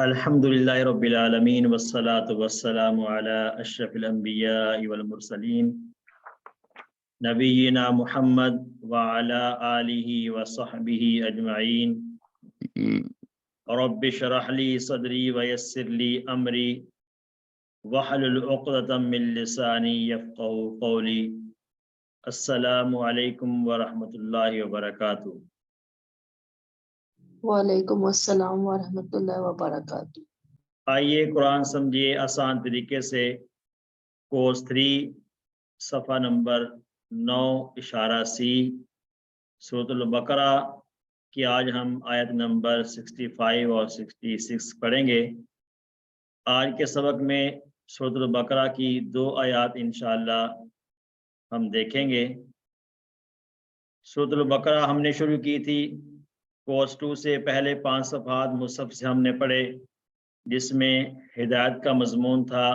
अल्हम्दुलिल्लाहि रब्बिल आलमीन वस्सलातु वस्सलामु अला अशरफिल अंबिया'i वल मुरसलीन नबीना मुहम्मद व अला आलिहि व सहबिहि अजमाइन। रब्बि शरह ली सदरी व यस्सिर ली अमरी वहलुल उक़दतम मिन लिसानी यफ़क़हू क़ौली। अस्सलामु अलैकुम व रहमतुल्लाहि व बरकातुहू। वालेकुम अस्सलाम व रहमतुल्लाहि व बरकातुहू। आइए कुरान समझिए आसान तरीके से। कोर्स 3 सफ़ा नंबर 9 इशारा सी सूरतुल बकरा की आज हम आयत नंबर 65 और 66 पढ़ेंगे। आज के सबक में सूरतुल बकरा की 2 आयत इंशाअल्लाह हम देखेंगे। सूरतुल बकरा हमने शुरू की थी कोर्स 2 से पहले 5 सफ़हात मुसहफ से हमने पढ़े, जिसमें हिदायत का मज़मून था।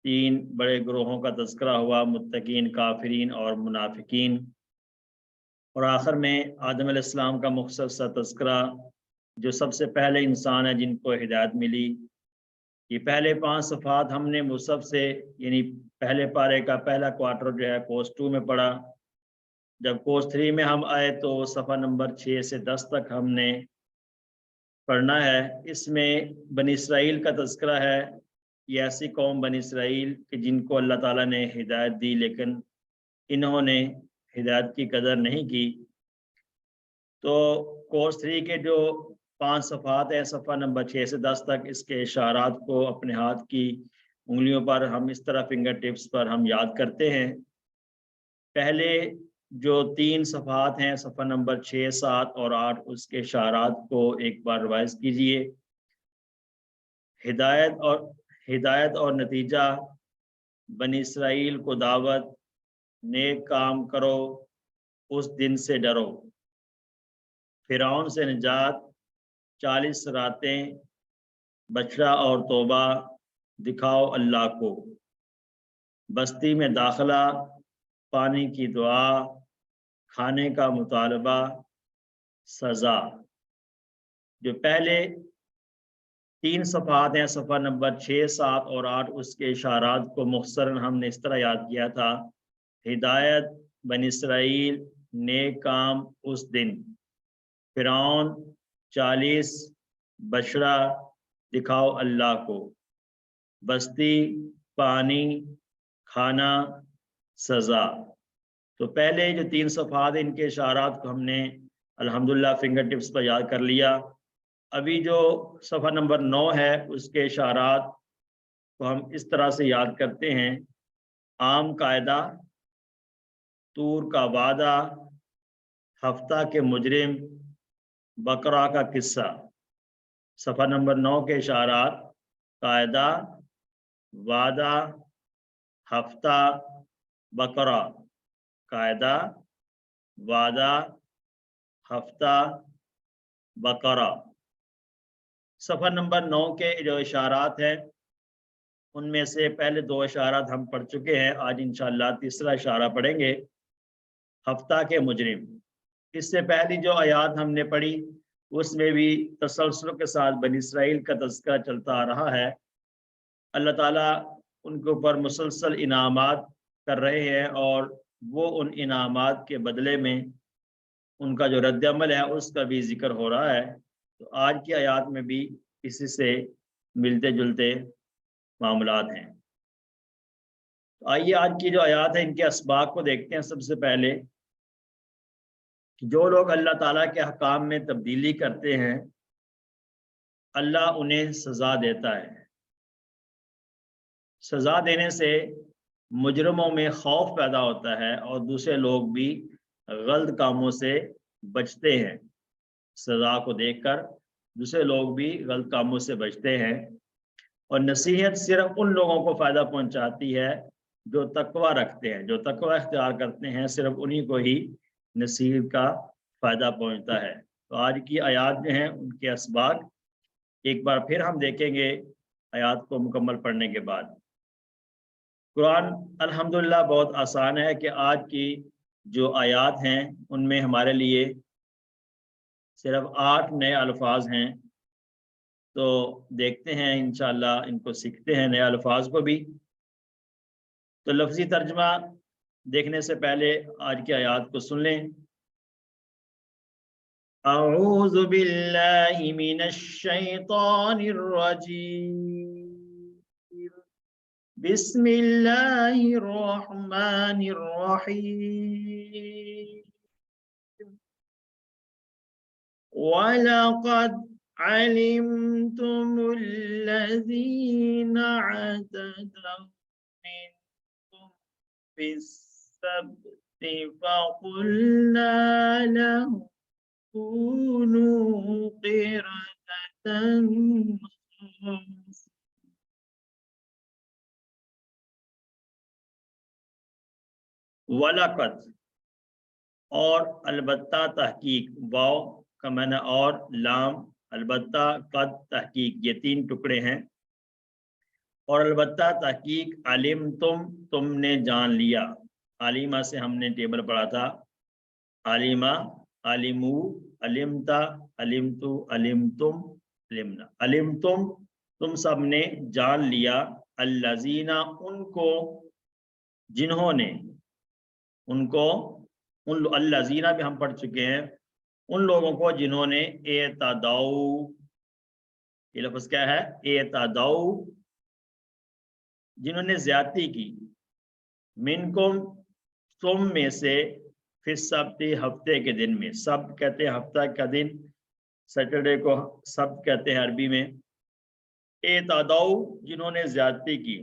3 बड़े ग्रोहों का तज़किरा हुआ, मुत्तकीन, काफिरीन और मुनाफिकीन। और आखिर में आदम अलैहिस्सलाम का मुख्तसर सा तज़किरा, जो सबसे पहले इंसान है जिनको हिदायत मिली। ये पहले 5 सफ़हात हमने मुसहफ से यानी पहले पारे का पहला क्वार्टर जो है कोर्स 2 में पढ़ा। जब कोर्स 3 में हम आए तो सफ़ा नंबर 6 से 10 तक हमने पढ़ना है। इसमें बनी इसराइल का तज़किरा है। ये ऐसी कौम बनी इसराइल कि जिनको अल्लाह ताला ने हिदायत दी, लेकिन इन्होंने हिदायत की कदर नहीं की। तो कोर्स 3 के जो 5 सफ़हात हैं, सफ़ा नंबर 6 से 10 तक, इसके इशारात को अपने हाथ की उंगलियों पर हम इस तरह फिंगर टिप्स पर हम याद करते हैं। पहले जो 3 सफ़हात हैं, सफ़ा नंबर 6, 7 और 8, उसके इशारात को एक बार रिवाइज कीजिए। हिदायत और नतीजा, बनी इसराइल को दावत, नेक काम करो, उस दिन से डरो, फिरौन से निजात, 40 रातें, बछड़ा और तौबा, दिखाओ अल्लाह को, बस्ती में दाखिला, पानी की दुआ, खाने का मुतालबा, सज़ा। जो पहले 3 सफ़हात हैं, सफ़ा नंबर 6, 7 और 8, उसके इशारात को मुख्तसरन हमने इस तरह याद किया था। हिदायत, बनी इसराइल, नेक काम, उस दिन, फिरौन, 40, बछड़ा, दिखाओ अल्लाह को, बस्ती, पानी, खाना, सज़ा। तो पहले जो 3 सफ़हात, इनके इशारात को हमने अल्हम्दुलिल्लाह फिंगर टिप्स पर याद कर लिया। अभी जो सफ़ा नंबर 9 है, उसके इशारात को हम इस तरह से याद करते हैं। आम कायदा, तूर का वादा, हफ्ता के मुजरिम, बकरा का किस्सा। सफ़ा नंबर 9 के इशारात: कायदा, वादा, हफ्ता, बकरा। कायदा, वादा, हफ्ता, बकरा। सफ़ा नंबर 9 के जो इशारात हैं, उनमें से पहले 2 इशारात हम पढ़ चुके हैं। आज इंशाअल्लाह तीसरा इशारा पढ़ेंगे, हफ्ता के मुजरिम। इससे पहली जो आयात हमने पढ़ी, उसमें भी तसलसल के साथ बनी इसराइल का तज़किरा चलता आ रहा है। अल्लाह ताला उनके ऊपर मुसलसल इनामात कर रहे हैं, और वो उन इनामात के बदले में उनका जो रद्द-ए-अमल है, उसका भी जिक्र हो रहा है। तो आज की आयात में भी इसी से मिलते जुलते मामलात हैं। तो आइए आज की जो आयात है, इनके असबाब को देखते हैं। सबसे पहले, जो लोग अल्लाह ताला के अहकाम में तब्दीली करते हैं, अल्लाह उन्हें सज़ा देता है। सज़ा देने से मुजरमों में खौफ पैदा होता है और दूसरे लोग भी गलत कामों से बचते हैं। सज़ा को देखकर दूसरे लोग भी गलत कामों से बचते हैं। और नसीहत सिर्फ उन लोगों को फ़ायदा पहुंचाती है जो तकवा रखते हैं। जो तकवा इख्तियार करते हैं, सिर्फ उन्हीं को ही नसीहत का फ़ायदा पहुंचता है। तो आज की आयात जो हैं, उनके असबाब एक बार फिर हम देखेंगे आयात को मुकम्मल पढ़ने के बाद। कुरान अल्हम्दुलिल्लाह बहुत आसान है कि आज की जो आयात हैं, उनमें हमारे लिए सिर्फ 8 नए अल्फाज हैं। تو دیکھتے ہیں انشاءاللہ ان کو سیکھتے ہیں نئے الفاظ کو بھی۔ تو لفظی ترجمہ دیکھنے سے پہلے آج کی آیات کو سن لیں۔ اعوذ باللہ من الشیطان الرجیم، بسم اللہ الرحمن الرحیم، وَلَقَدْ عَلِمْتُمُ الَّذِينَ اعْتَدَوْا مِنْكُمْ فِي السَّبْتِ فَقُلْنَا لَهُمْ كُونُوا قِرَدَةً خَاسِئِينَ۔ وَلَقَدْ اور البتہ تحقیق، واو کا معنی اور، لام البتہ، قد تحقیق، یہ تین ٹکڑے ہیں۔ اور البتہ تحقیق، علم تم نے جان لیا، علیمہ سے ہم نے ٹیبل پڑھا تھا، علیمہ، علمو، علمتا، علمتو، علمتم، علمنا، علمتم تم سب نے جان لیا، الذین ان کو، جنہوں نے، ان کو، ان الذین بھی ہم پڑھ چکے ہیں، ان لوگوں کو جنہوں نے اعتدوا، یہ لفظ کیا ہے؟ اعتدوا، جنہوں نے زیادتی کی، منکم تم میں سے، فی السبت ہفتے کے دن میں، سبت کہتے ہیں ہفتہ کا دن، سیٹرڈے کو سبت کہتے ہیں عربی میں۔ اعتدوا جنہوں نے زیادتی کی،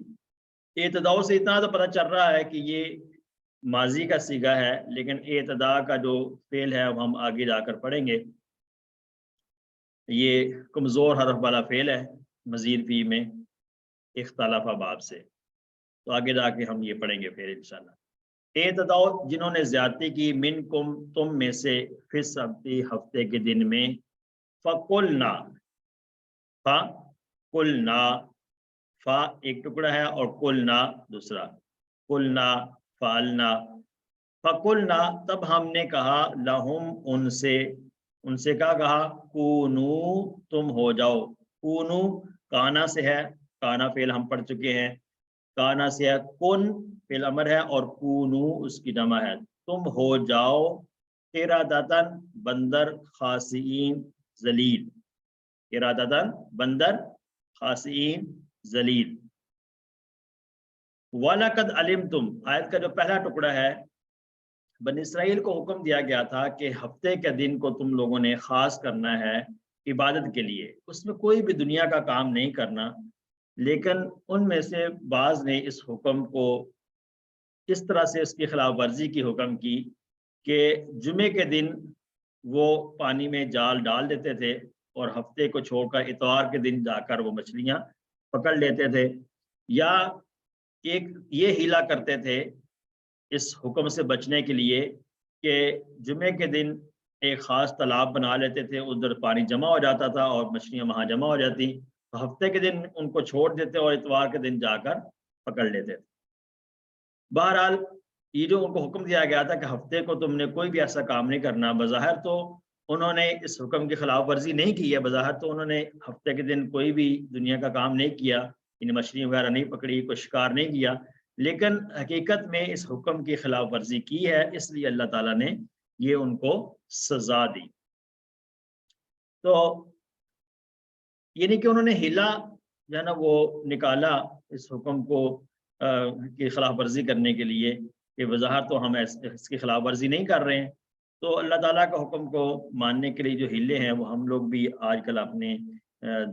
اعتداء سے اتنا تو پتہ چل رہا ہے کہ یہ ماضی کا صیغہ ہے، لیکن اعتداء کا جو فعل ہے اب ہم آگے جا کر پڑھیں گے، یہ کمزور حرف والا فعل ہے مزید فی میں اختلاف باب سے، تو آگے جا کے ہم یہ پڑھیں گے پھر انشاءاللہ۔ اعتداء جنہوں نے زیادتی کی، منکم تم میں سے، فی السبت ہفتے کے دن میں، فقلنا، فقلنا، فا ایک ٹکڑا ہے اور قلنا دوسرا، قلنا فعلنا، فقلنا تب ہم نے کہا، لہم ان سے کیا کہا؟ کونو تم ہو جاؤ، کونو کانا سے ہے، کانا فعل ہم پڑھ چکے ہیں، کانا سے ہے، کن فعل امر ہے، اور کونو اس کی جمع ہے، تم ہو جاؤ، قردۃً بندر، خاسئین ذلیل، قردۃً بندر، خاسئین ذلیل۔ وَلَقَدْ عَلِمْتُمْ آیت کا جو پہلا ٹکڑا ہے، بنی اسرائیل کو حکم دیا گیا تھا کہ ہفتے کے دن کو تم لوگوں نے خاص کرنا ہے عبادت کے لیے، اس میں کوئی بھی دنیا کا کام نہیں کرنا، لیکن ان میں سے بعض نے اس حکم کو اس طرح سے اس کی خلاف ورزی کی حکم کی کہ جمعے کے دن وہ پانی میں جال ڈال دیتے تھے اور ہفتے کو چھوڑ کر اتوار کے دن جا کر وہ مچھلیاں پکڑ لیتے تھے، یا ایک یہ ہیلا کرتے تھے اس حکم سے بچنے کے لیے کہ جمعے کے دن ایک خاص تالاب بنا لیتے تھے، ادھر پانی جمع ہو جاتا تھا اور مچھلیاں وہاں جمع ہو جاتی، تو ہفتے کے دن ان کو چھوڑ دیتے اور اتوار کے دن جا کر پکڑ لیتے تھے۔ بہرحال یہ جو ان کو حکم دیا گیا تھا کہ ہفتے کو تم نے کوئی بھی ایسا کام نہیں کرنا، بظاہر تو انہوں نے اس حکم کی خلاف ورزی نہیں کی ہے، بظاہر تو انہوں نے ہفتے کے دن کوئی بھی دنیا کا کام نہیں کیا، یعنی مچھلی وغیرہ نہیں پکڑی، کوئی شکار نہیں کیا، لیکن حقیقت میں اس حکم کی خلاف ورزی کی ہے، اس لیے اللہ تعالیٰ نے یہ ان کو سزا دی۔ تو یعنی کہ انہوں نے ہیلا جو ہے نا وہ نکالا اس حکم کو کی خلاف ورزی کرنے کے لیے کہ بظاہر تو ہم اس کی خلاف ورزی نہیں کر رہے ہیں، تو اللہ تعالیٰ کا حکم کو ماننے کے لیے جو ہیلے ہیں وہ ہم لوگ بھی آج کل اپنے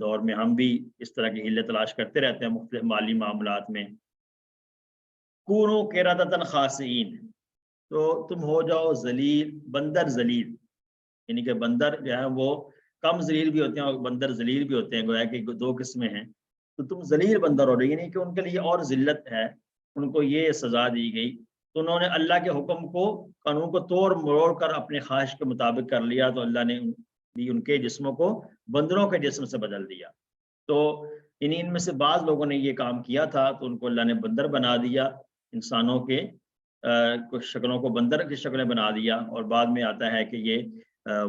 دور میں ہم بھی اس طرح کے ہیلے تلاش کرتے رہتے ہیں مختلف مالی معاملات میں۔ کونو قردۃً خاسئین، تو تم ہو جاؤ ذلیل، بندر ذلیل، یعنی کہ بندر جو ہے وہ کم ذلیل بھی ہوتے ہیں اور بندر ذلیل بھی ہوتے ہیں، گویا کہ دو قسمیں ہیں، تو تم ذلیل بندر ہو رہے، یعنی کہ ان کے لیے اور ذلت ہے، ان کو یہ سزا دی گئی، تو انہوں نے اللہ کے حکم کو، قانون کو توڑ مروڑ کر اپنے خواہش کے مطابق کر لیا، تو اللہ نے بھی ان کے جسموں کو بندروں کے جسم سے بدل دیا۔ تو ان میں سے بعض لوگوں نے یہ کام کیا تھا تو ان کو اللہ نے بندر بنا دیا، انسانوں کے کچھ شکلوں کو بندر کی شکلیں بنا دیا، اور بعد میں آتا ہے کہ یہ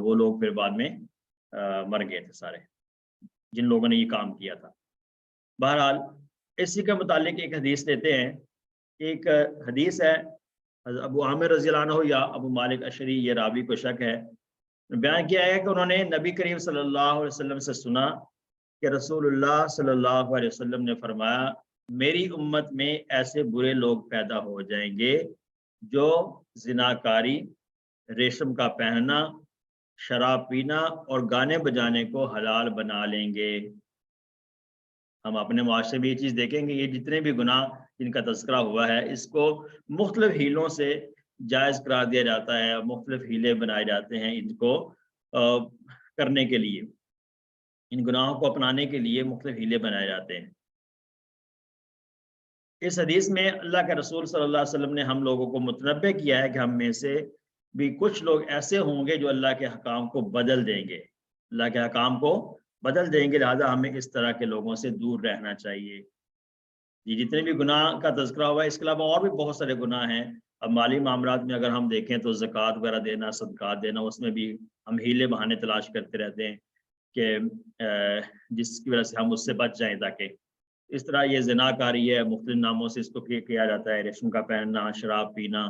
وہ لوگ پھر بعد میں مر گئے تھے سارے۔ جن لوگوں نے یہ کام کیا تھا۔ بہرحال اسی کے متعلق ایک حدیث لیتے ہیں۔ ایک حدیث ہے ابو عامر رضی اللہ عنہ یا ابو مالک اشعری، یہ راوی کو شک ہے، بیان کیا ہے کہ انہوں نے نبی کریم صلی اللہ علیہ وسلم سے سنا کہ رسول اللہ صلی اللہ علیہ وسلم نے فرمایا میری امت میں ایسے برے لوگ پیدا ہو جائیں گے جو زناکاری، ریشم کا پہننا، شراب پینا اور گانے بجانے کو حلال بنا لیں گے۔ ہم اپنے معاشرے میں یہ چیز دیکھیں گے، یہ جتنے بھی گناہ جن کا تذکرہ ہوا ہے اس کو مختلف ہیلوں سے جائز قرار دیا جاتا ہے، مختلف ہیلے بنائے جاتے ہیں ان کو کرنے کے لیے، ان گناہوں کو اپنانے کے لیے مختلف ہیلے بنائے جاتے ہیں۔ اس حدیث میں اللہ کے رسول صلی اللہ علیہ وسلم نے ہم لوگوں کو متنبہ کیا ہے کہ ہم میں سے بھی کچھ لوگ ایسے ہوں گے جو اللہ کے حکام کو بدل دیں گے، اللہ کے حکام کو بدل دیں گے، لہذا ہمیں اس طرح کے لوگوں سے دور رہنا چاہیے۔ یہ جتنے بھی گناہ کا تذکرہ ہوا ہے، اس کے علاوہ اور بھی بہت سارے گناہ ہیں۔ اب مالی معاملات میں اگر ہم دیکھیں تو زکوٰۃ وغیرہ دینا، صدقات دینا، اس میں بھی ہم ہیلے بہانے تلاش کرتے رہتے ہیں کہ جس کی وجہ سے ہم اس سے بچ جائیں، تاکہ اس طرح یہ زنا کاری ہے، مختلف ناموں سے اس کو کیا جاتا ہے، ریشم کا پہننا، شراب پینا،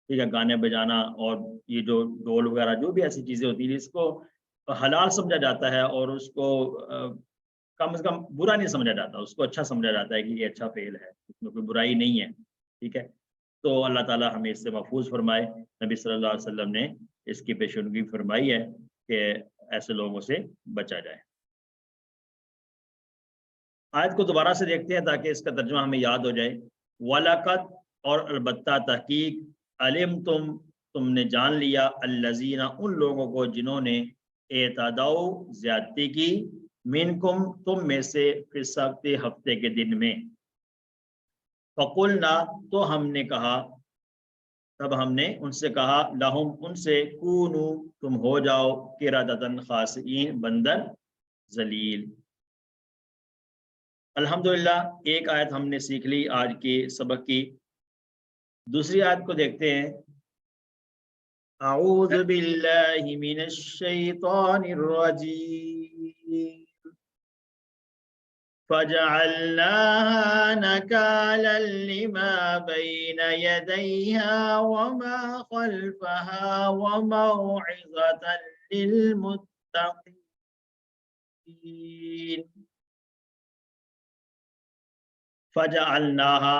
ٹھیک ہے، گانے بجانا، اور یہ جو ڈول وغیرہ جو بھی ایسی چیزیں ہوتی ہیں جس کو حلال سمجھا جاتا ہے اور اس کو کم از کم برا نہیں سمجھا جاتا، اس کو اچھا سمجھا جاتا ہے کہ یہ اچھا فعل ہے، اس میں کوئی برائی نہیں ہے، ٹھیک ہے۔ تو اللہ تعالیٰ ہمیں اس سے محفوظ فرمائے۔ نبی صلی اللہ علیہ وسلم نے اس کی پیشنگوئی فرمائی ہے کہ ایسے لوگوں سے بچا جائے۔ آیت کو دوبارہ سے دیکھتے ہیں تاکہ اس کا ترجمہ ہمیں یاد ہو جائے۔ وَلَقَدْ، اور البتہ تحقیق، تم نے جان لیا، الذین، ان لوگوں کو جنہوں نے اعتدوا، زیادتی کی، منکم، تم میں سے، فی السبت، ہفتے کے دن میں، فقلنا، تو ہم نے کہا، تب ہم نے ان سے کہا، لہم، ان سے، کونو، تم ہو جاؤ، قردۃ خاسئین، بندر ذلیل۔ الحمدللہ ایک آیت ہم نے سیکھ لی آج کے سبق کی۔ دوسری آیت کو دیکھتے ہیں۔ اعوذ باللہ من الشیطان الرجیم، فجعلناها نكالا لما بين يديها وما خلفها وموعظة للمتقين۔ فجعلناها،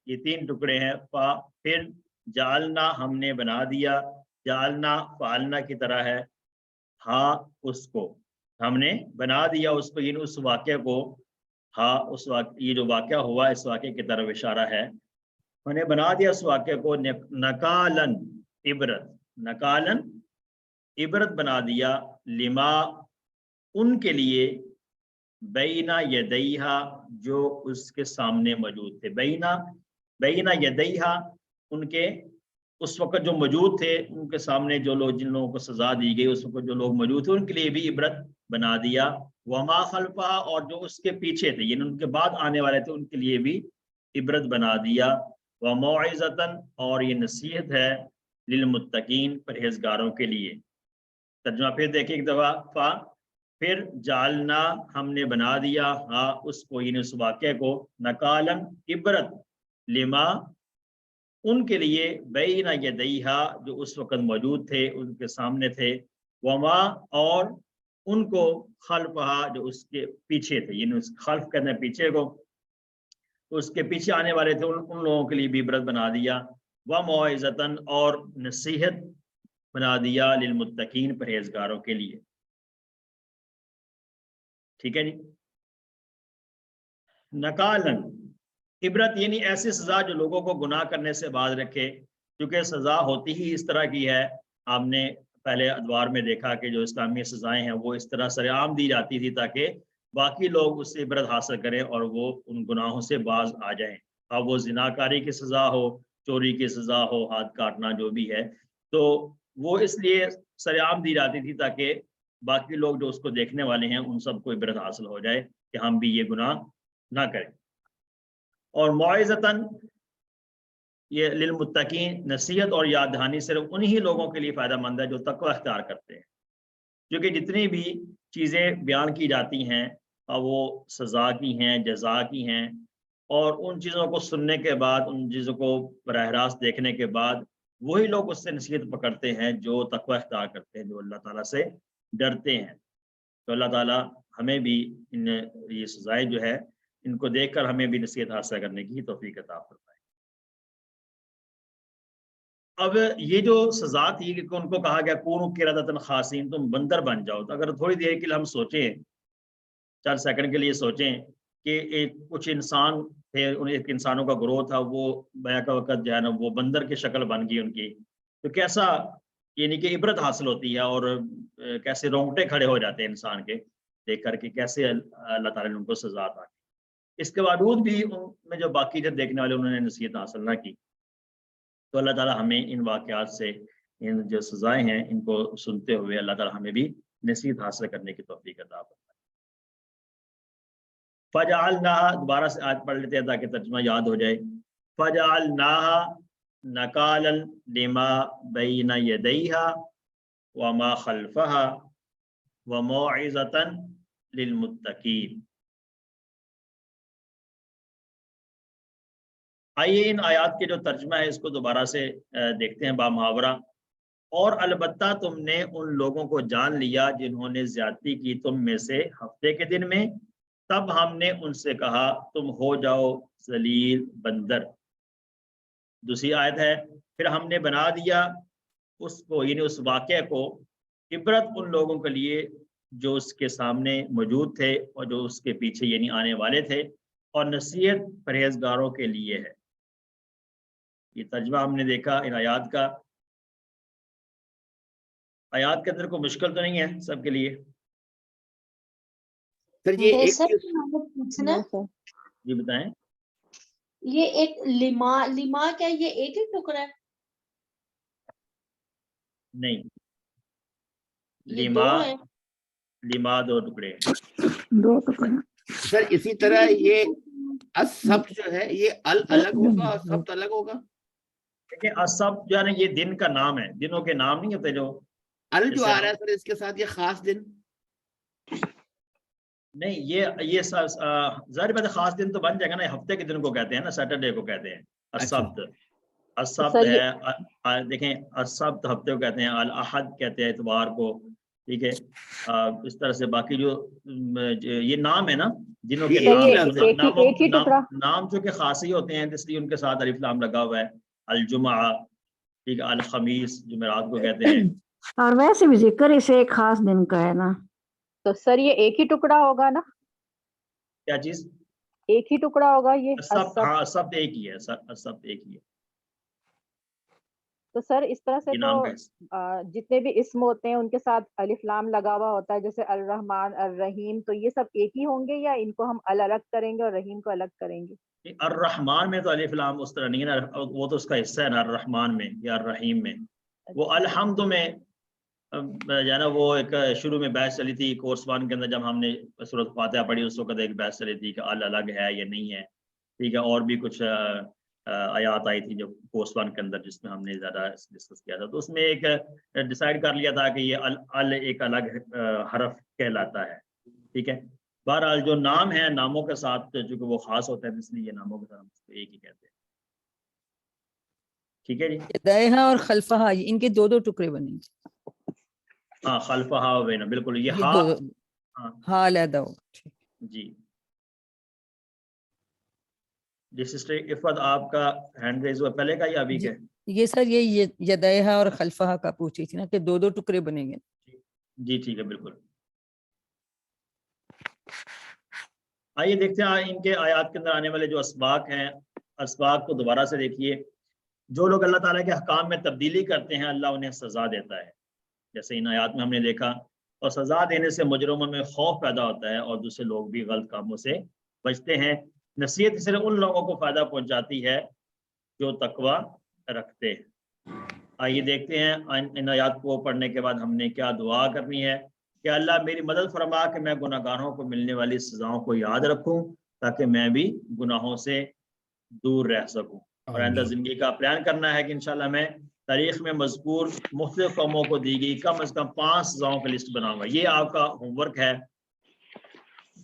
یہ تین ٹکڑے ہیں، پھر جعلنا، ہم نے بنا دیا، جعلنا فعلنا کی طرح ہے، ہاں اس کو ہم نے بنا دیا، اس کو، یعنی اس واقعہ کو، ہاں اس واقعہ، یہ جو واقعہ ہوا اس واقعے کی طرف اشارہ ہے، ہم نے بنا دیا اس واقعے کو، نکالن، عبرت، نکالن، عبرت بنا دیا، لما، ان کے لیے، بینا یدیہا، جو اس کے سامنے موجود تھے، بینا یدیہا، ان کے اس وقت جو موجود تھے، ان کے سامنے جو لوگ، جن لوگوں کو سزا دی گئی اس وقت جو لوگ موجود تھے، ان کے لیے بھی عبرت بنا دیا، وما خلفہ، اور جو اس کے پیچھے تھے، یعنی ان کے بعد آنے والے تھے، ان کے لیے بھی عبرت بنا دیا، وموعظۃ، اور یہ نصیحت ہے، للمتقین، پرہیزگاروں کے لیے۔ ترجمہ پھر دیکھیں ایک دفعہ، پھر جعلنا، ہم نے بنا دیا، ہاں اس کو، یعنی اس واقعے کو، نکالن، عبرت، لما، ان کے لیے، بین یدیہا، جو اس وقت موجود تھے، ان کے سامنے تھے، وما، اور ان کو، خلفہا، جو اس کے پیچھے تھے، یعنی اس خلف کرنے پیچھے کو، اس کے پیچھے آنے والے تھے، ان لوگوں کے لیے بھی عبرت بنا دیا، وموعظۃ، اور نصیحت بنا دیا، للمتقین، پرہیزگاروں کے لیے۔ ٹھیک ہے جی۔ نکالن، عبرت، یعنی ایسی سزا جو لوگوں کو گناہ کرنے سے باز رکھے، کیونکہ سزا ہوتی ہی اس طرح کی ہے۔ آپ نے پہلے ادوار میں دیکھا کہ جو اسلامی سزائیں ہیں وہ اس طرح سر عام دی جاتی تھی تاکہ باقی لوگ اس سے عبرت حاصل کریں اور وہ ان گناہوں سے باز آ جائیں، اب وہ زناکاری کی سزا ہو، چوری کی سزا ہو، ہاتھ کاٹنا جو بھی ہے، تو وہ اس لیے سر عام دی جاتی تھی تاکہ باقی لوگ جو اس کو دیکھنے والے ہیں ان سب کو عبرت حاصل ہو جائے کہ ہم بھی یہ گناہ نہ کریں۔ اور موعظۃً، یہ للمتقین، نصیحت اور یاد دہانی صرف انہی لوگوں کے لیے فائدہ مند ہے جو تقوی اختیار کرتے ہیں۔ کیونکہ جتنی بھی چیزیں بیان کی جاتی ہیں وہ سزا کی ہیں، جزا کی ہیں، اور ان چیزوں کو سننے کے بعد، ان چیزوں کو براہ راست دیکھنے کے بعد وہی لوگ اس سے نصیحت پکڑتے ہیں جو تقوی اختیار کرتے ہیں، جو اللہ تعالیٰ سے ڈرتے ہیں۔ تو اللہ تعالیٰ ہمیں بھی یہ سزائیں جو ہے ان کو دیکھ کر ہمیں بھی نصیحت حاصل کرنے کی توفیق عطا فرمائے۔ اب یہ جو سزا تھی کہ ان کو کہا گیا کونوا قردۃ خاسئین، تم بندر بن جاؤ، تو اگر تھوڑی دیر کے لیے ہم سوچیں، چند سیکنڈ کے لیے سوچیں کہ کچھ انسان تھے، ایک انسانوں کا گروہ تھا، وہ بیک وقت جو ہے نا وہ بندر کی شکل بن گئی ان کی، تو کیسا یعنی کہ عبرت حاصل ہوتی ہے، اور کیسے رونگٹے کھڑے ہو جاتے ہیں انسان کے دیکھ کر کے کیسے اللہ تعالیٰ نے ان کو سزا عطا کی۔ اس کے باوجود بھی ان میں جو باقی جو دیکھنے والے انہوں نے نصیحت حاصل نہ کی، تو اللہ تعالیٰ ہمیں ان واقعات سے، ان جو سزائیں ہیں ان کو سنتے ہوئے اللہ تعالیٰ ہمیں بھی نصیحت حاصل کرنے کی توفیق عطا فرمائے۔ فَجَعَلْنَاهَا، دوبارہ سے آیت پڑھ لیتے ہیں تاکہ ترجمہ یاد ہو جائے۔ فَجَعَلْنَاهَا نَكَالًا لِمَا بَيْنَ يَدَيْهَا وَمَا خَلْفَهَا وَمَوْعِظَةً لِلْمُتَّقِينَ۔ آئیے ان آیات کے جو ترجمہ ہے اس کو دوبارہ سے دیکھتے ہیں با محاورہ۔ اور البتہ تم نے ان لوگوں کو جان لیا جنہوں نے زیادتی کی تم میں سے ہفتے کے دن میں، تب ہم نے ان سے کہا تم ہو جاؤ ذلیل بندر۔ دوسری آیت ہے پھر ہم نے بنا دیا اس کو، یعنی اس واقعے کو، عبرت ان لوگوں کے لیے جو اس کے سامنے موجود تھے اور جو اس کے پیچھے یعنی آنے والے تھے، اور نصیحت پرہیزگاروں کے لیے ہے۔ یہ ترجمہ ہم نے دیکھا ان آیات کا۔ آیات کے اندر کوئی مشکل تو نہیں ہے سب کے لیے؟ سر یہ ایک پوچھنا جی بتائیں۔ یہ ایک لما کیا یہ ایک ہی ٹکڑا ہے؟ نہیں، یہ دو ہے۔ لما دو ٹکڑے ہیں۔ دو ٹکڑے۔ سر اسی طرح یہ السبت جو ہے یہ الگ ہوگا اور سبت الگ ہوگا؟ دیکھیں السبت جو ہے نا یہ دن کا نام ہے، دنوں کے نام نہیں ہوتے جو جو آ رہا ہے سر اس کے ساتھ یہ خاص دن نہیں، یہ ظاہر بات ہے خاص دن تو بن جائے گا نا، ہفتے کے دن کو کہتے ہیں نا، سیٹرڈے کو کہتے ہیں السبت۔ السبت ہے، دیکھیں السبت ہفتے کو کہتے ہیں، الاحد کہتے ہیں اتوار کو، ٹھیک ہے۔ اس طرح سے باقی جو یہ نام ہے نا جنہوں کے نام چونکہ خاص ہی ہوتے ہیں اس لیے ان کے ساتھ الف لام لگا ہوا ہے۔ الجمعہ، ٹھیک ہے، الخمیس جمعرات کو کہتے ہیں۔ اور ویسے بھی ذکر اسے ایک خاص دن کا ہے نا، تو سر یہ ایک ہی ٹکڑا ہوگا نا؟ کیا چیز؟ ایک ہی ٹکڑا ہوگا یہ السبت؟ ہاں السبت ایک ہی ہے، السبت ایک ہی ہے۔ تو سر اس طرح سے یہ نام کا تو جتنے بھی اسم ہوتے ہیں ان کے ساتھ الف لام لگا ہوا ہوتا ہے، جیسے الرحمن، الرحیم، تو یہ سب ایک ہی ہوں گے یا ان کو ہم الگ کریں گے اور رحیم کو الگ کریں گے؟ الرحمن میں تو الف لام اس طرح نہیں ہے نا، وہ تو اس کا حصہ ہے نا الرحمن میں یا الرحیم میں۔ وہ الحمد میں جو ہے نا وہ ایک شروع میں بحث چلی تھی کورس 1 کے اندر، جب ہم نے سورۃ فاتحہ پڑھی اس وقت ایک بحث چلی تھی کہ الگ ہے یا نہیں ہے، ٹھیک ہے۔ اور بھی کچھ آیات آئی تھی جو کورس 1 کے اندر جس میں ہم نے زیادہ ڈسکس کیا تھا، تو اس میں ایک ڈیسائیڈ کر لیا تھا کہ یہ ایک الگ حرف کہلاتا ہے، ٹھیک ہے۔ بہرحال جو نام ہے ناموں کے ساتھ چونکہ وہ خاص ہوتا ہے اس لیے یہ ناموں کے ساتھ ہم اس کو ایک ہی کہتے ہیں، ٹھیک ہے جی۔ یدیہا اور خلفہا ان کے دو ٹکڑے بنیں گے۔ ہاں خلفہا وینا، بالکل یہ ہا، ہاں علیحدہ ہو۔ جی جی سسٹر عفت آپ کا ہینڈ ریز ہوا، پہلے کا یا ابھی کا؟ یہ سر یہ یدیہا اور خلفہا کا پوچھی تھی نا کہ دو ٹکڑے بنیں گے۔ جی ٹھیک ہے بالکل۔ آئیے دیکھتے ہیں ان کے آیات کے اندر آنے والے جو اسباق ہیں، اسباق کو دوبارہ سے دیکھیے۔ جو لوگ اللہ تعالیٰ کے احکام میں تبدیلی کرتے ہیں اللہ انہیں سزا دیتا ہے، جیسے ان آیات میں ہم نے دیکھا، اور سزا دینے سے مجرموں میں خوف پیدا ہوتا ہے اور دوسرے لوگ بھی غلط کاموں سے بچتے ہیں۔ نصیحت صرف ان لوگوں کو فائدہ پہنچاتی ہے جو تقوی رکھتے ہیں۔ آئیے دیکھتے ہیں ان آیات کو پڑھنے کے بعد ہم نے کیا دعا کرنی ہے کہ اللہ میری مدد فرما کہ میں گناہ گاروں کو ملنے والی سزاؤں کو یاد رکھوں تاکہ میں بھی گناہوں سے دور رہ سکوں، اور آئندہ زندگی کا پلان کرنا ہے کہ انشاءاللہ میں तारीख में मज़कूर मुख्तलिफ कौमों को दी गई कम अज़ कम 5 सज़ाओं की लिस्ट बनाऊंगा। ये आपका होमवर्क है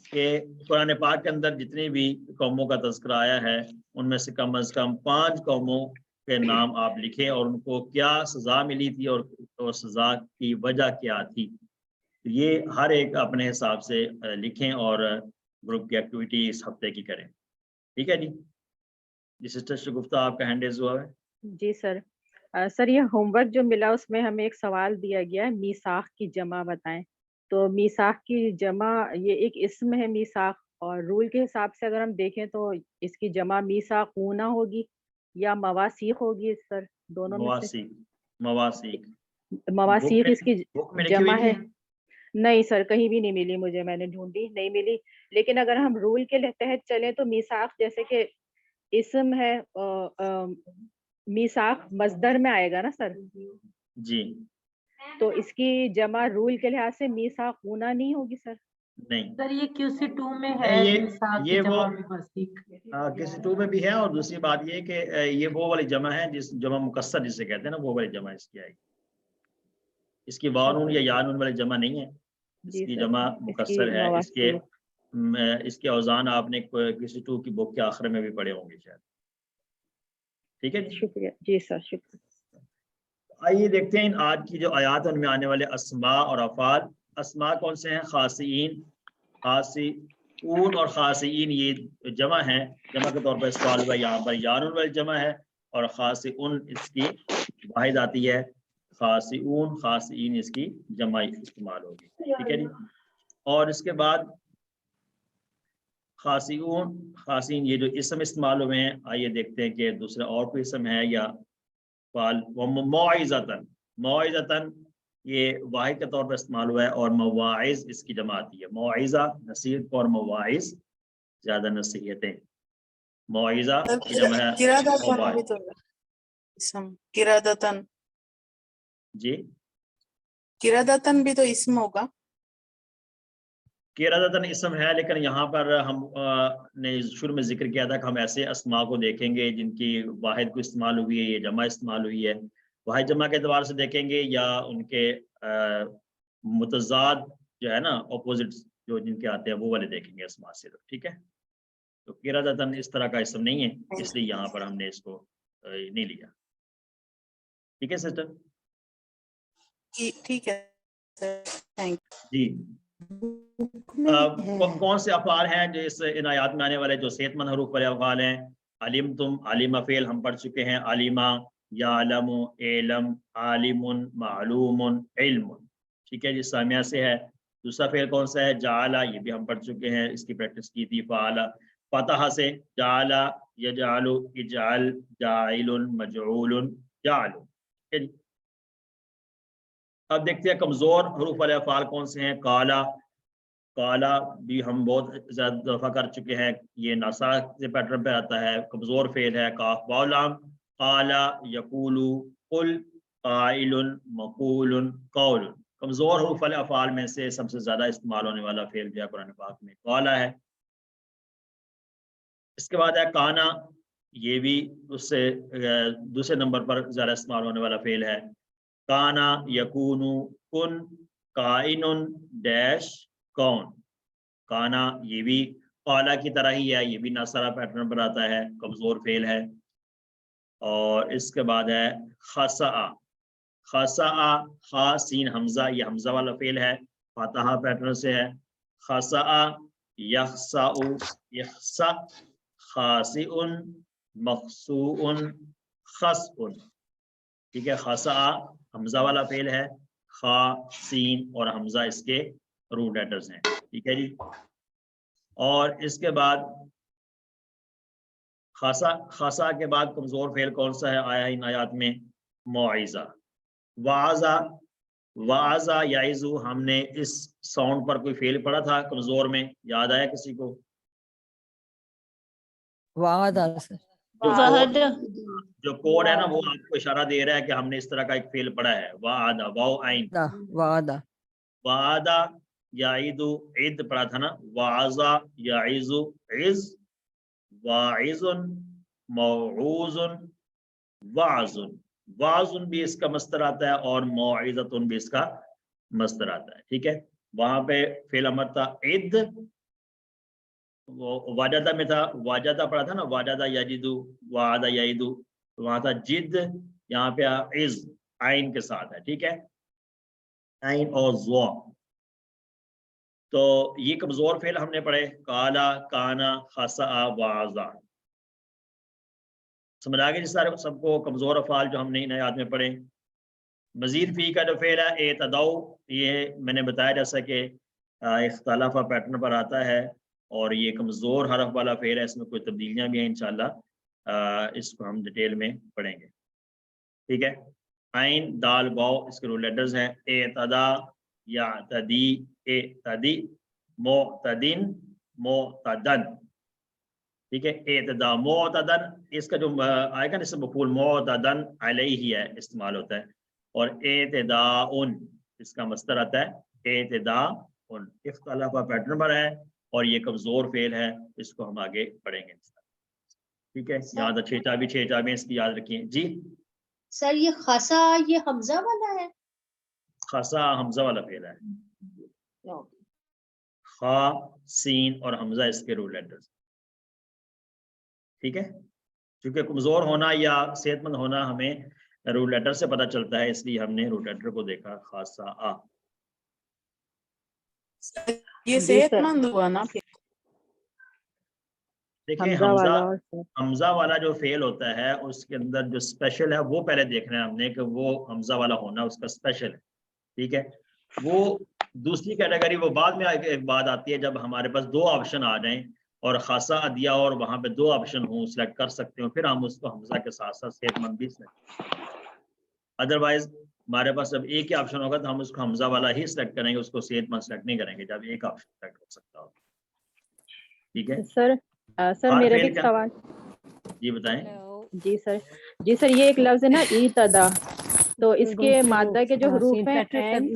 कि कुरान पाक के अंदर जितनी भी कौमों का तज़किरा आया है उनमें से कम अज़ कम 5 कौमों के नाम आप लिखें और उनको क्या सज़ा मिली थी और सज़ा की वजह क्या थी। तो ये हर एक अपने हिसाब से लिखें और ग्रुप की एक्टिविटी इस हफ्ते की करें। ठीक है जी सिस्टर शगुफ्ता, आपका हैंड रेज़ हुआ है। जी सर। सर ये होमवर्क जो मिला उसमें हमें एक सवाल दिया गया है, मीसाख की जमा बताएं। तो मीसाख की जमा ये एक इस्म है मीसाख, और रूल के हिसाब से अगर हम देखें तो इसकी जमा मीसाखूना होगी या मवासीख होगी सर, दोनों में से। मवासीक मवासीख इसकी बुक में लिखी जमा हुई है। नहीं नहीं सर, कहीं भी नहीं मिली मुझे, मैंने ढूंढी नहीं मिली। लेकिन अगर हम रूल के तहत चलें तो मीसाख जैसे कि इस्म है, मीसाख मस्दर में आएगा ना सर, जी, तो इसकी जमा रूल के लिहाज से मीसाखूना नहीं होगी सर। नहीं सर ये QC2 में है नहीं, मीसाक की ये जमा वो मवासीक। किसी टू में भी है। और दूसरी बात ये कि ये वो वाली जमा है जिस जमा मुकस्सर जिसे कहते हैं ना, वो वाली जमा इसकी आएगी। इसकी वानून या यानून वाली जमा नहीं है, जी इसकी सर, जमा इसकी मुकस्सर है। मवासीख। इसके औजान आपने किसी टू की बुक के आखिर में भी पढ़े होंगे शायद। ठीक है जी, शुक्रिया जी सर, शुक्रिया। आइए देखते हैं इन आज की जो आयात उनमें आने वाले अस्मा और अफ़ाल। अस्मा कौन से हैं? खासीन, खासीऊन और खासीन ये जमा है। जमा के तौर पर इस्तेमाल हुआ यहाँ पर यानुन वाली जमा है और खासीउन इसकी वाहिद आती है। खासीऊन खासीन इसकी जमा इस्तेमाल होगी। ठीक है जी। और इसके बाद खासीऊन खासीन ये जो इसम इस्तेमाल हुए हैं, आइए देखते हैं कि दूसरा और कोई इसम है या मौइज़तन। मौइज़तन ये वाहिद के तौर पर इस्तेमाल हुआ है और मवाइज़ इसकी जमा आती है। मौइज़ा नसीहत और मवाइज़ ज्यादा नसीहतें। मौइज़ा की जमा है किरादतन भी मवाइज़। तो इसम, किरादतन जी, किरादतन भी तो इसम होगा। किरादतन इसम है, लेकिन यहाँ पर हम ने शुरू में जिक्र किया था कि हम ऐसे अस्मा को देखेंगे जिनकी वाहिद को इस्तेमाल हुई है, ये जमा इस्तेमाल हुई है। वाहिद जमा के एतबार से देखेंगे या उनके मुतज़ाद जो है ना, अपोजिट जो जिनके आते हैं वो वाले देखेंगे अस्मा से। ठीक है, तो किरादतन इस तरह का इसम नहीं है, इसलिए यहाँ पर हमने इसको नहीं लिया। ठीक है सिस्टर ठीक है सर, थैंक जी। कौन से अफ़ाल हैं जो इस इन आयात में आने वाले जो सेहतमंद हरूफ वाले अफ़ाल हैं? अलिम तुम, अलिमा फ़ेल हम पढ़ चुके हैं। अलिमा, यालमु, एलम, आलिमुन, मालूमुन, इल्मुन। ठीक है जी, सामिया से है। दूसरा फ़ेल कौन सा है? जाला, ये भी हम पढ़ चुके हैं, इसकी प्रैक्टिस की थी। फ़ाला, फतहा से जाला, यजालु, इजाल, जाइलुन, मजऊलुन, जालु। ठीक है जी। अब देखते हैं कमजोर हरूफ वाले अफ़ाल कौन से हैं। काला, काला भी हम बहुत ज्यादा दफा कर चुके हैं, ये नसा से पैटर्न पे आता है, कमजोर फेल है। काफ वालाम, काला, यकूलु, कुल, काइलुन, मकूलुन, कौलुन। कमजोर हरूफ वाले अफ़ाल में से सबसे ज्यादा इस्तेमाल होने वाला फेल जो है कुरान पाक में काला है। इसके बाद है काना, ये भी उससे दूसरे नंबर पर ज्यादा इस्तेमाल होने वाला फेल है। काना, यकूनु, कुन, काइनुन, डैश, कौन। काना ये भी काला की तरह ही है, ये भी नसरा पैटर्न पर आता है, कमजोर फेल है। और इसके बाद है खसा, खसा, खा सीन हमजा, ये हमजा वाला फेल है, फतहा पैटर्न से है। खसा, यखसाउ, यखसा, खासिउन, मखसूउन, खसउन। ठीक है, खसा हमजा वाला फेल है, खा सीन और हमजा इसके रूट लेटर्स हैं। ठीक है जी। और इसके बाद खासा, खासा के बाद कमजोर फेल कौन सा है आया है इन आयात में? मौइज़ा। वाज़ा, वाज़ा याइज़ु, हमने इस साउंड पर कोई फेल पढ़ा था कमजोर में, याद आया किसी को? वादा सर। जो कोड है ना वो आपको इशारा दे रहा है कि हमने इस तरह का एक फेल पढ़ा है। वादा, वाओ आइन, वादा, वादा, याइदु, इद पढ़ा था ना। Waza, याइज़ु, is, वाइज़ुन, मौऊज़ुन, वाज़ुन। वाज़ुन भी इसका मस्तर आता है और मौइज़तुन भी इसका मस्तर आता है, ठीक है। वहां पे फेल अमर था इद, वो वाजदा में था, वाजदा पढ़ा था ना, वाजदा यजिदु, वादा यइदु, तो वहां था जिद, यहाँ पे इज आइन के साथ है, ठीक है, आइन और ज़ुआ। तो ये कमजोर फेल हमने पढ़े, काला, काना, खसा, वाजा। समझ आ गई सारे सबको कमजोर अफाल जो हमने इन आयात में पढ़े। मजीद फी का जो फेल है एतदाउ, ये मैंने बताया जैसा कि इख्तलाफा पैटर्न पर आता है और ये कमजोर हरफ वाला फेल है, इसमें कोई तब्दीलियां भी हैं इंशाल्लाह, इसको हम डिटेल में पढ़ेंगे, ठीक है। आइन दाल वाव इसके रूल लेटर्स हैं, एतदा, यातदी, एतदी, मोतदिन, मोतदन, ठीक है। एतदा मोतदन, इसका जो आएगा ना इसमें मफूल मोतदन अलैहि है इस्तेमाल होता है, और एतदाउन इसका मस्तर आता है एतदाउन। इख्तलाफा पैटर्न पर है और ये कमजोर फेल है, इसको हम आगे पढ़ेंगे, ठीक है। यहाँ तक 6 चाबी इसकी याद रखिए जी। सर ये खसा ये हमजा वाला है? खसा हमजा वाला फेल है, खा, सीन और हमजा इसके रूल लेटर्स, ठीक है। क्योंकि कमजोर होना या सेहतमंद होना हमें रूल लेटर से पता चलता है, इसलिए हमने रूल लेटर को देखा, खासा आ। ये जी सेहतमंद हुआ ना? देखिए हमजा हमजा, वाला और सर। हमजा वाला जो फेल होता है उसके अंदर जो स्पेशल है वो पहले देखना है हमने कि वो हमजा वाला होना उसका स्पेशल है, ठीक है। वो दूसरी कैटेगरी वो बाद में एक बात आती है जब हमारे पास 2 ऑप्शन आ जाएं और खासा दिया और वहां पे 2 ऑप्शन हो, सिलेक्ट कर सकते हो, फिर हम उसको हमजा के साथ साथ सेहतमंद भी सिलेक्ट। अदरवाइज हमारे पास जब एक ही ऑप्शन होगा तो हम उसको हमजा वाला ही सिलेक्ट करेंगे, उसको सेहतमंद सिलेक्ट नहीं करेंगे जब एक ऑप्शन सिलेक्ट हो सकता हो, ठीक है। सर सर हर मेरा भी फेल एक का सवाल। जी बताएं। जी सर ये एक लफ्ज है ना ईतदा, तो इसके मादा के जो हरूफ हैं ऐन,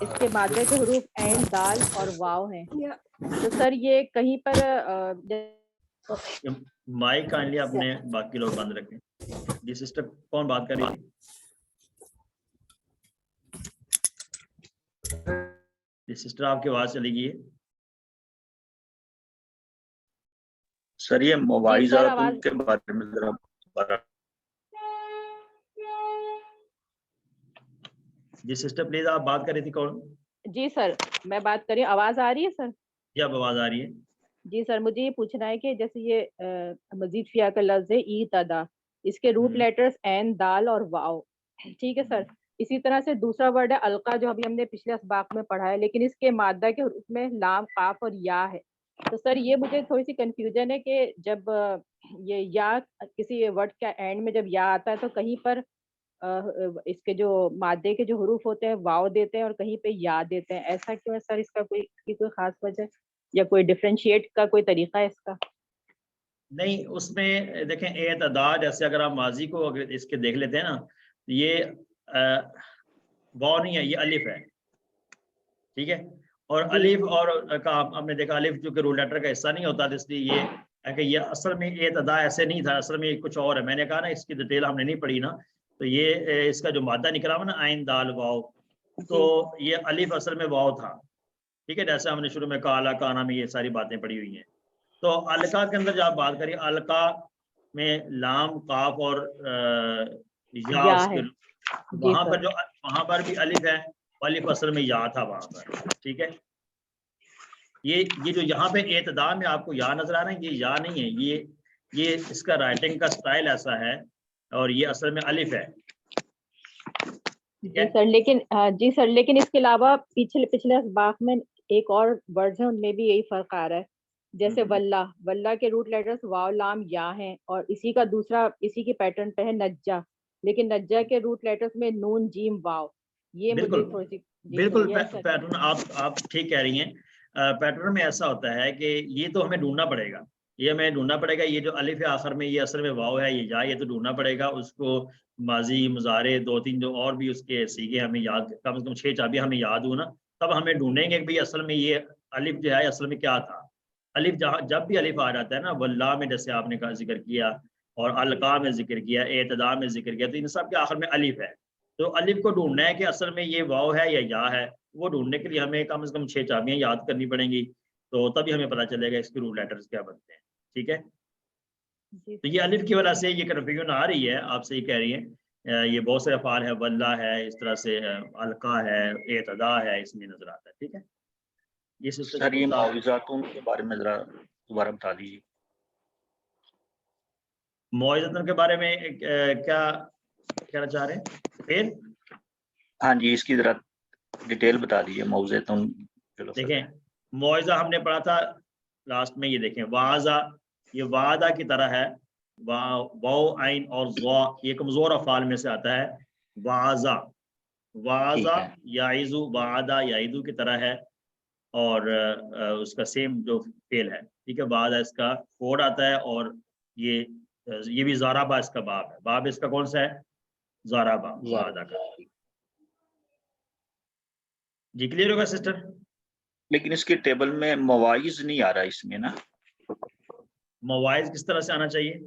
इसके मादे के हरूफ ऐन, दाल और वाव हैं, तो सर ये कहीं पर माइक काइंडली अपने बाकी लोग बंद रखें। जी सिस्टर कौन बात कर रही थी? जी सिस्टर आपकी आवाज चली गई है। सर ये मवाइज़ातुन आवाज- के बारे में जरा बता। जी सिस्टर प्लीज आप बात कर रही थी, कौन? जी सर मैं बात कर रही हूँ, आवाज आ रही है सर? जी अब आवाज आ रही है। जी सर मुझे ये पूछना है कि जैसे ये मजीद फिया का लफ्ज है ईतदा, इसके रूट लेटर्स ऐन, दाल और वाव, ठीक है सर। इसी तरह से दूसरा वर्ड है अलका जो अभी हमने पिछले असबाक में पढ़ा है, लेकिन इसके मादा के उसमें लाम, काफ और या है। तो सर ये मुझे थोड़ी सी कंफ्यूजन है कि जब ये या किसी वर्ड का एंड में जब या आता है तो कहीं पर इसके जो मादे के जो हरूफ होते हैं वाव देते हैं और कहीं पे या देते हैं, ऐसा क्यों है सर? इसका कोई खास वजह या कोई डिफरेंशिएट का कोई तरीका है इसका? नहीं उसमें देखें एतदा, जैसे अगर आप माजी को अगर इसके देख लेते हैं ना, ये वाव नहीं है, ये अलिफ है, ठीक है। और अलिफ और का आपने देखा अलिफ जो कि रूल लेटर का हिस्सा नहीं होता, इसलिए ये है कि ये असल में एतदा ऐसे नहीं था, असल में कुछ और है। मैंने कहा ना इसकी डिटेल हमने नहीं पढ़ी ना, तो ये इसका जो मादा निकला हुआ ना आइन दाल वाव, तो ये अलिफ असल में वाव था, ठीक है। जैसे हमने शुरू में काला काना में ये सारी बातें पढ़ी हुई हैं। तो अलका के अंदर जब आप बात करिए, अलका में लाम, काफ और या उसके वहां पर जो वहां पर भी अलिफ है, अलिफ असल में या था वहां पर, ठीक है। ये जो यहाँ पे एतदा में आपको या नजर आ रहा है, ये या नहीं है, ये इसका राइटिंग का स्टाइल ऐसा है और ये असल में अलिफ है, ठीक है। जी सर लेकिन इसके अलावा पिछले असबाक में एक और वर्ड है उनमें भी यही फर्क आ रहा है, जैसे वल्ला के रूट लेटर्स वाव लाम या हैं और इसी का दूसरा इसी के पैटर्न पे है नज्जा, लेकिन नज्जा के रूट लेटर्स में नून जीम वाव। ये मुझे थोड़ी सी बिल्कुल पैटर्न आप ठीक कह रही हैं। पैटर्न में ऐसा होता है कि ये तो हमें ढूंढना पड़ेगा, ये हमें ढूंढना पड़ेगा, ये जो अलिफ है आखिर में ये असल में वाव है, ये या, ये तो ढूंढना पड़ेगा उसको। माजी मुजारे 2-3 जो और भी उसके सीखे हमें याद, कम से कम 6 चाबियां हमें याद हो ना, तब हमें ढूंढेंगे कि भाई असल में ये अलिफ जो है असल में क्या था। अलिफ जब भी अलिफ आ जाता है ना, वल्ला में जैसे आपने का जिक्र किया اور القا میں ذکر کیا، اعتدا میں ذکر کیا، تو ان سب کے آخر میں الف ہے. تو الف کو ڈھونڈنا ہے کہ اصل میں یہ واو ہے یا یا ہے. وہ ڈھونڈنے کے لیے ہمیں کم از کم 6 چابیاں یاد کرنی پڑیں گی، تو تبھی ہمیں پتہ چلے گا اس کے روٹ لیٹرز کیا بنتے ہیں. ٹھیک ہے، جی تو یہ الف کی وجہ سے یہ کنفیوژن آ رہی ہے. آپ صحیح کہہ رہی ہیں، یہ بہت سے افعال ہے، واللہ ہے، اس طرح سے القا ہے، اعتدا ہے، اس میں نظر آتا ہے. ٹھیک ہے، یہ سسٹر سر یہ معاوضاتون کے بارے میں ذرا دوبارہ بتا دیجیے. معاوضتن کے بارے میں کیا کہنا چاہ رہے ہیں؟ فعل ہاں جی، اس کی ذرا ڈیٹیل بتا دیجیے معاوضاتون. چلو سر. دیکھیں، معاوضہ ہم نے پڑھا تھا لاسٹ میں. یہ دیکھیں وعظہ، یہ وعدہ کی طرح ہے. واو عین اور ضا یہ کمزور افعال میں سے آتا ہے. وعظہ، وعظہ، یعظ، وعدہ، یعیدو کی طرح ہے، اور اس کا سیم جو فعل ہے. ٹھیک ہے، وعدہ اس کا کوڈ آتا ہے، اور یہ بھی ضربہ اس کا باب ہے. باب اس کا کون سا ہے؟ ضربہ، وعدہ کا. جی کلیئر ہوگا سسٹر؟ لیکن اس کے ٹیبل میں مواعظ نہیں آ رہا اس میں نا. مواعظ کس طرح سے آنا چاہیے؟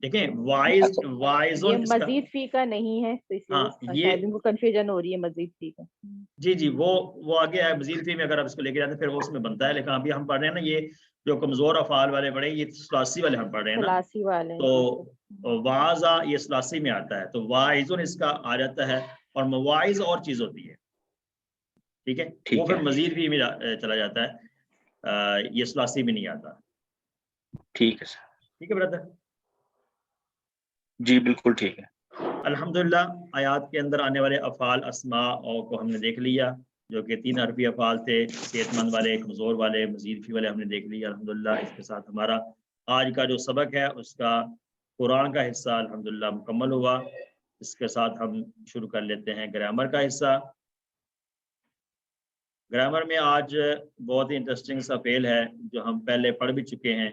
دیکھیں واعظ، یہ واعظن اس کا، مزید فی کا نہیں ہے، تو اس ہاں لیے یہ شاید ان کو کنفیوژن ہو رہی ہے مزید فی کا. جی جی وہ آگے ہے. مزید فی میں اگر آپ اس کو لے کے جاتے ہیں پھر وہ اس میں بنتا ہے. لیکن ابھی ہم پڑھ رہے ہیں نا یہ جو کمزور افعال والے پڑھے، یہ ثلاثی والے ہم پڑھ رہے ہیں نا. ثلاثی والے. تو واعظہ یہ ثلاثی میں آتا ہے، تو واعظن اس کا آ جاتا ہے، اور مواعظ اور چیز ہوتی ہے. ٹھیک ہے، وہ پھر مزید فی میں چلا جاتا ہے، یہ ثلاثی میں نہیں آتا. ٹھیک ہے سر. ٹھیک ہے برادر؟ جی بالکل ٹھیک ہے. الحمدللہ آیات کے اندر آنے والے افعال اسماء کو ہم نے دیکھ لیا، جو کہ 3 حرفی افعال تھے، صحت مند والے، کمزور والے، مزید فی والے ہم نے دیکھ لیا. الحمدللہ اس کے ساتھ ہمارا آج کا جو سبق ہے اس کا قرآن کا حصہ الحمدللہ مکمل ہوا. اس کے ساتھ ہم شروع کر لیتے ہیں گرامر کا حصہ. گرامر میں آج بہت ہی انٹرسٹنگ سا فعل ہے جو ہم پہلے پڑھ بھی چکے ہیں،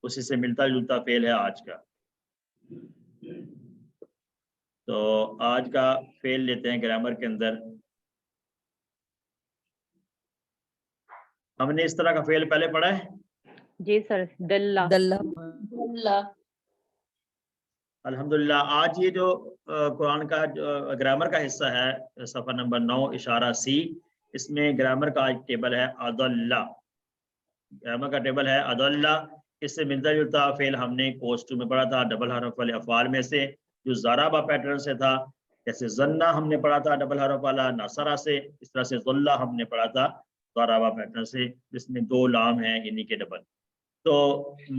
اسی سے ملتا جلتا فعل ہے آج کا. تو آج کا فعل لیتے ہیں گرامر کے اندر. ہم نے اس طرح کا فعل پہلے پڑھا ہے. جی سر، دلہ. دلہ. اللہ، الحمدللہ آج یہ جو قرآن کا گرامر کا حصہ ہے، صفحہ نمبر 9 اشارہ سی، اس میں گرامر کا آج ٹیبل ہے عدلہ. گرامر کا ٹیبل ہے عدلہ. اس سے ملتا جلتا فعل ہم نے کورس 2 میں پڑھا تھا، ڈبل حرف والے افعال میں سے، جو ضربہ پیٹرن سے تھا. جیسے زنہ ہم نے پڑھا تھا ڈبل حرف والا نصرہ سے، اس طرح سے ذلہ ہم نے پڑھا تھا ضربہ پیٹرن سے، جس میں 2 لام ہیں یعنی کہ ڈبل. تو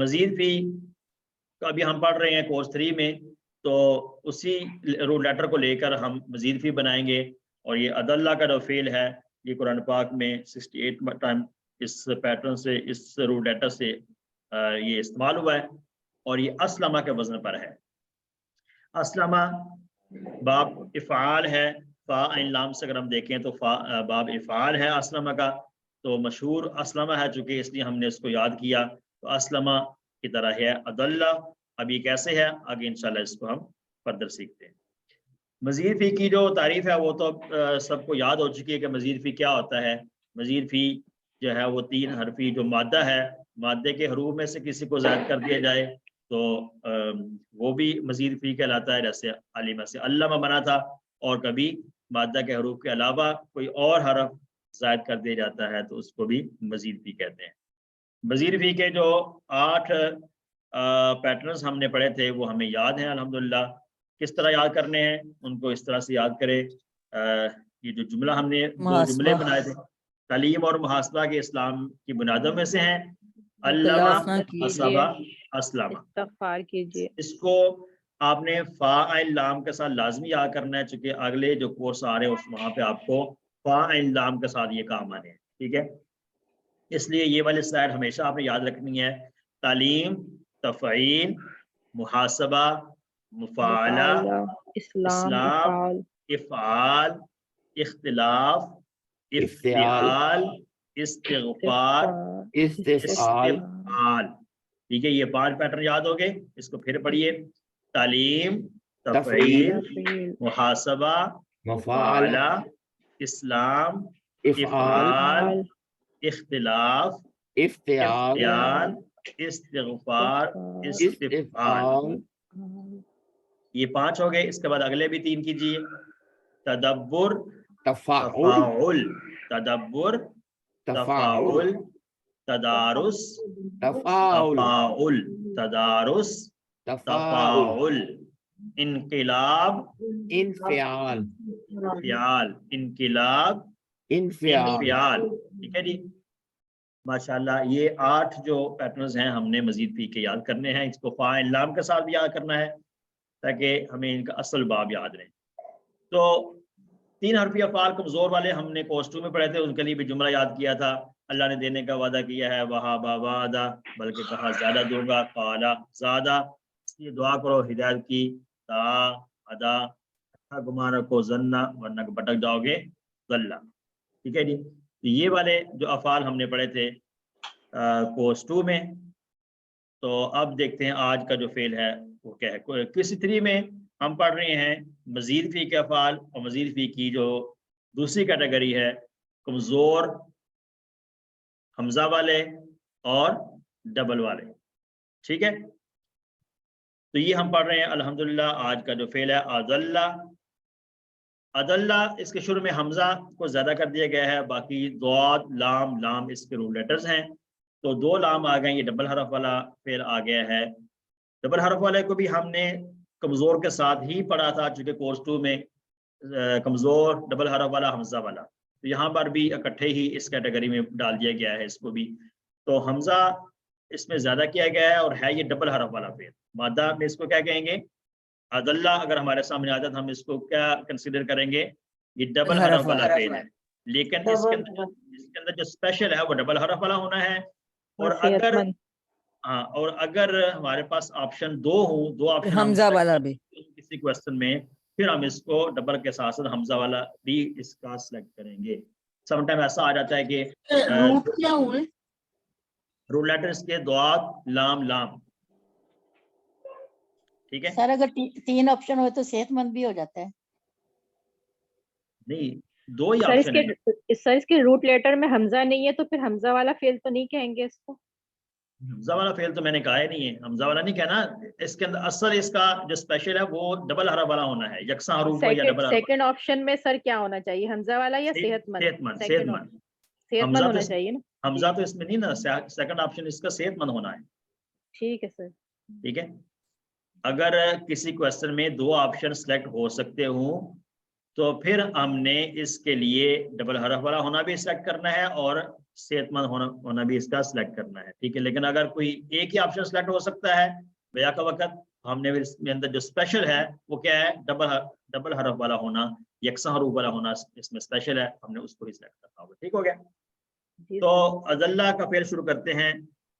مزید فی کا بھی ہم پڑھ رہے ہیں کورس 3 میں، تو اسی روٹ لیٹر کو لے کر ہم مزید فی بنائیں گے. اور یہ عدلہ کا جو فعل ہے یہ قرآن پاک میں 68 ٹائم اس پیٹرن سے، اس روٹ لیٹر سے یہ استعمال ہوا ہے، اور یہ اسلمہ کے وزن پر ہے. اسلمہ باب افعال ہے. فا عین لام سے اگر ہم دیکھیں تو باب افعال ہے اسلمہ کا. تو مشہور اسلمہ ہے چونکہ اس لیے ہم نے اس کو یاد کیا. تو اسلمہ کی طرح ہے عدلہ. اب یہ کیسے ہے آگے انشاءاللہ اس کو ہم فردر سیکھتے ہیں. مزید فی کی جو تعریف ہے وہ تو سب کو یاد ہو چکی ہے کہ مزید فی کیا ہوتا ہے. مزید فی جو ہے وہ 3 حرفی جو مادہ ہے، مادے کے حروف میں سے کسی کو زائد کر دیا جائے تو وہ بھی مزید فی کہلاتا ہے. جیسے علامہ سے علامہ بنا تھا، اور کبھی مادہ کے حروف کے علاوہ کوئی اور حرف زائد کر دیا جاتا ہے تو اس کو بھی مزید فی کہتے ہیں. مزید فی کے جو 8 پیٹرنز ہم نے پڑھے تھے وہ ہمیں یاد ہیں الحمدللہ. کس طرح یاد کرنے ہیں ان کو اس طرح سے یاد کرے. یہ جو جملہ ہم نے 2 جملے محاسبہ. بنائے تھے، تعلیم اور محاسبہ کے اسلام کی بنیادوں میں سے ہیں. اختلاف نہ علامہ، کیجیے. حسبہ، اسلامہ. استغفار کیجیے. اس کو آپ نے فا عین لام کے ساتھ لازمی یاد کرنا ہے، چونکہ اگلے جو کورس آ رہے ہیں وہاں پہ آپ کو فا عین لام کے ساتھ یہ کام آنے ہیں. ٹھیک ہے، اس لیے یہ والی سلائڈ ہمیشہ آپ نے یاد رکھنی ہے. تعلیم، تفعیل، محاسبہ، مفاعلہ، اسلام، افعال، اختلاف، افتعال، استغفار، استفعال. ٹھیک ہے، یہ 5 پیٹرن یاد ہو گئے. اس کو پھر پڑھیے. تعلیم، تفعیل، محاسبہ، مفاعلہ، اسلام، افعال، اختلاف، इफ्तियाल, इफ्तियाल, इस्तिगफार, इस्तिफआल। ये 5 हो गए। इसके बाद अगले भी 3 कीजिए। तदब्बुर, तफाउल, तफाउल, तदब्बुर, तफाउल, तफाउल, तदारुस, तफाउल, तफाउल, तदारुस, तफाउल, तफाउल, इनकिलाब, इंफियाल, इंफियाल, इनकिलाब, इंफियाल। इंफियाल। ठीक है जी, माशाल्लाह। ये 8 जो पैटर्न्स हैं हमने मजीद पी के याद करने हैं। इसको फाइल लाम के साथ भी याद करना है ताकि हमें इनका असल बाब याद रहे। तो 3 हरफी अफ़ाल कमजोर वाले हमने कोर्स 2 में पढ़े थे, उनके लिए भी जुमला याद किया था। अल्लाह ने देने का वादा किया है, वहाबा वादा, बल्कि कहा ज्यादा दूंगा, काला ज्यादा। इसलिए दुआ करो हिदायत की, ता अदा, अच्छा गुमान रखो, जन्ना, वरना भटक जाओगे, जल्ला। ठीक है जी, तो ये वाले जो अफ़ाल हमने पढ़े थे कोर्स 2 में। तो अब देखते हैं आज का जो फेल है वो क्या है। क्विज़ 3 में हम पढ़ रहे हैं मजीद फी के अफ़ाल, और मजीद फी की जो दूसरी कैटेगरी है कमज़ोर हमजा वाले और डबल वाले। ठीक है, तो ये हम पढ़ रहे हैं अल्हम्दुलिल्लाह। आज का जो फेल है अज़ल्ला, अदल्ला, इसके शुरू में हमजा को ज्यादा कर दिया गया है, बाकी ज़ाद, लाम, लाम इसके रूल लेटर्स हैं। तो 2 लाम आ गए, ये डबल हरफ वाला फेल आ गया है। डबल हरफ वाले को भी हमने कमजोर के साथ ही पढ़ा था, चूंकि कोर्स 2 में कमजोर डबल हरफ वाला हमजा वाला, तो यहाँ पर भी इकट्ठे ही इस कैटेगरी में डाल दिया गया है इसको भी। तो हमजा इसमें ज्यादा किया गया है और है ये डबल हरफ वाला फेल। मादा में इसको क्या कहेंगे? अदल्ला। अगर हमारे सामने आता तो हम इसको क्या कंसीडर करेंगे? ये डबल हरफ वाला फेल है। लेकिन इसके अंदर जो स्पेशल है वो डबल हरफ वाला होना है। और अगर और अगर हमारे पास ऑप्शन 2 हो, 2 ऑप्शन हमजा वाला भी किसी क्वेश्चन में, फिर हम इसको डबल के साथ साथ हमजा वाला भी इसका सिलेक्ट करेंगे। समटाइम ऐसा आ जाता है कि रूट क्या हुए? रूल लेटर्स के द्वाद, लाम, लाम। ठीक है सर, अगर 3 ऑप्शन हो तो सेहतमंद भी हो जाता है। नहीं, 2 ही सर ऑप्शन है। सर इसके रूट लेटर में हमजा नहीं है तो फिर हमजा वाला फेल तो नहीं कहेंगे इसको? हमजा वाला फेल तो मैंने कहा ही नहीं है, हमजा वाला नहीं कहना। इसके अंदर असल इसका जो स्पेशल है वो डबल हरफ वाला होना है, यकसा हरूफ या डबल हरफ। सेकंड ऑप्शन में सर क्या होना चाहिए, हमजा वाला या सेहतमंद? सेहतमंद, सेहतमंद हमजा होना तो चाहिए ना। हमजा तो इसमें नहीं ना, सेकंड ऑप्शन इसका सेहतमंद होना है। ठीक है सर। ठीक है, अगर किसी क्वेश्चन में 2 ऑप्शन सेलेक्ट हो सकते हो तो फिर हमने इसके लिए डबल हरफ वाला होना भी सिलेक्ट करना है और सेहतमंद होना भी इसका सिलेक्ट करना है। ठीक है, लेकिन अगर कोई एक ही ऑप्शन सिलेक्ट हो सकता है बया का वक्त, हमने इसमें अंदर जो स्पेशल है वो क्या है? डबल हरफ वाला होना, यकसा हरूफ वाला होना इसमें स्पेशल है, हमने उसको ही सिलेक्ट करना होगा। ठीक हो गया। तो अज़ल्ला का फेल शुरू करते हैं।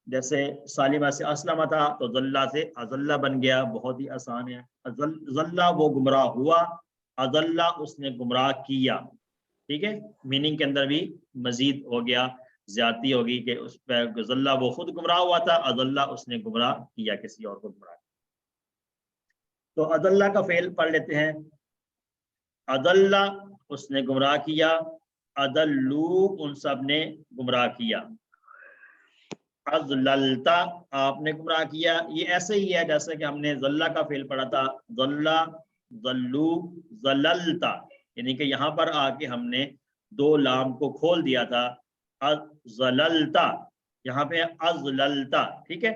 जैसे सालिमा से असलमा था तो ज़ल्ला से अज़ल्ला बन गया, बहुत ही आसान है। ज़ल्ला वो गुमराह हुआ, अज़ल्ला उसने गुमराह किया। ठीक है, मीनिंग के अंदर भी मजीद हो गया, ज्यादती होगी कि उस पर ज़ल्ला वो खुद गुमराह हुआ था, अज़ल्ला उसने गुमराह किया, किसी और को गुमराह। तो अज़ल्ला का फेल पढ़ लेते हैं। अज़ल्ला उसने गुमराह किया, अदल्लू उन सब ने गुमराह किया, अज़ललता आपने गुमराह किया। ये ऐसे ही है जैसे कि हमने ज़ल्ला का फेल पढ़ा था, ज़ल्ला, ज़ल्लू, ज़ललता, यानी कि यहाँ पर आके हमने 2 लाम को खोल दिया था, अज़ललता, यहाँ पे अज़ललता। ठीक है,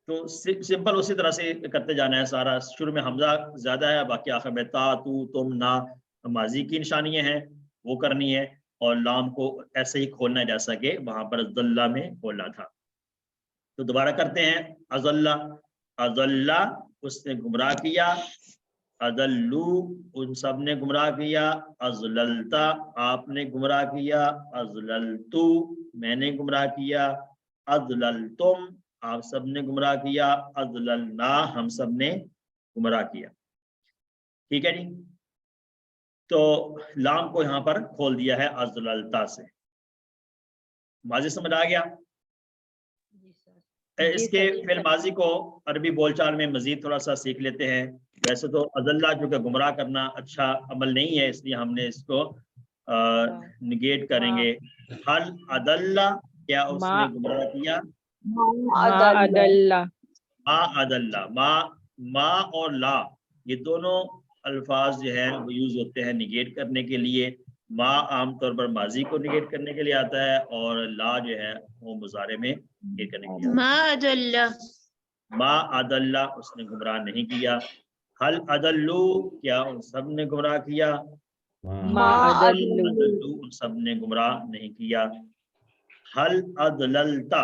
तो सिंपल उसी तरह से करते जाना है सारा। शुरू में हमजा ज्यादा है, बाकी आखिर में ता, तू, तुम, ना माजी की निशानियां हैं वो करनी है, और लाम को ऐसे ही खोलना है जैसा कि वहां पर ज़ल्ला में खोला था। तो दोबारा करते हैं। अज़ल्ला, अज़ल्ला उसने गुमराह किया, अदल्लू उन सब ने गुमराह किया, अज़ललता आपने गुमराह किया, अज़ललतु मैंने गुमराह किया, अज़ललतुम आप सब ने गुमराह किया, अज़ललना हम सब ने गुमराह किया। ठीक है जी, तो लाम को यहाँ पर खोल दिया है अज़ललता से। माजी समझ आ गया? इसके फिर माजी को अरबी बोलचाल में मजीद थोड़ा सा सीख लेते हैं। वैसे तो अज़ल्ला जो कि गुमराह करना अच्छा अमल नहीं है, इसलिए हमने इसको निगेट करेंगे। हल अदल्ला, क्या उसने मा- गुमराह किया? मा अदल्ला, मा अदल्ला, मा और ला ये दोनों अल्फाज जो है वो यूज होते हैं निगेट करने के लिए। मा आमतौर पर माजी को निगेट करने के लिए आता है और ला जो है वो मुजारे में निगेट करने के लिए आता है। मा अदल्ला, मा अदल्ला, उसने गुमराह नहीं किया। हल अदल्लू, क्या उन सब ने गुमराह किया? मा अदल्लू, अदल्लू, उन सब ने गुमराह नहीं किया। हल अदललता,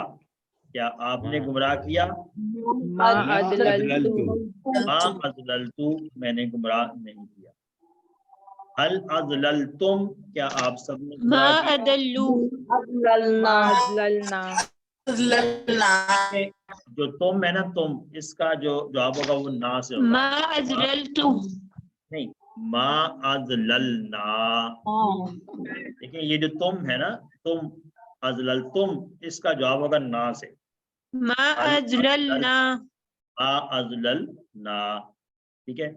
क्या आपने गुमराह किया? मा अदललतु, मा अदललतु, मैंने गुमराह नहीं किया। हल अदललतुम, क्या आप सब ने मा गुमराह किया? अदल्लू, मा अदललना, ललना, जो तुम है ना, तुम, इसका जो जवाब होगा वो ना से होगा। मा अदललतु, नहीं, मा अदललना। देखिए ये जो तुम है ना, तुम, अजललतुम, इसका जवाब होगा ना से। मा अदललना, मा अजललना, ठीक है।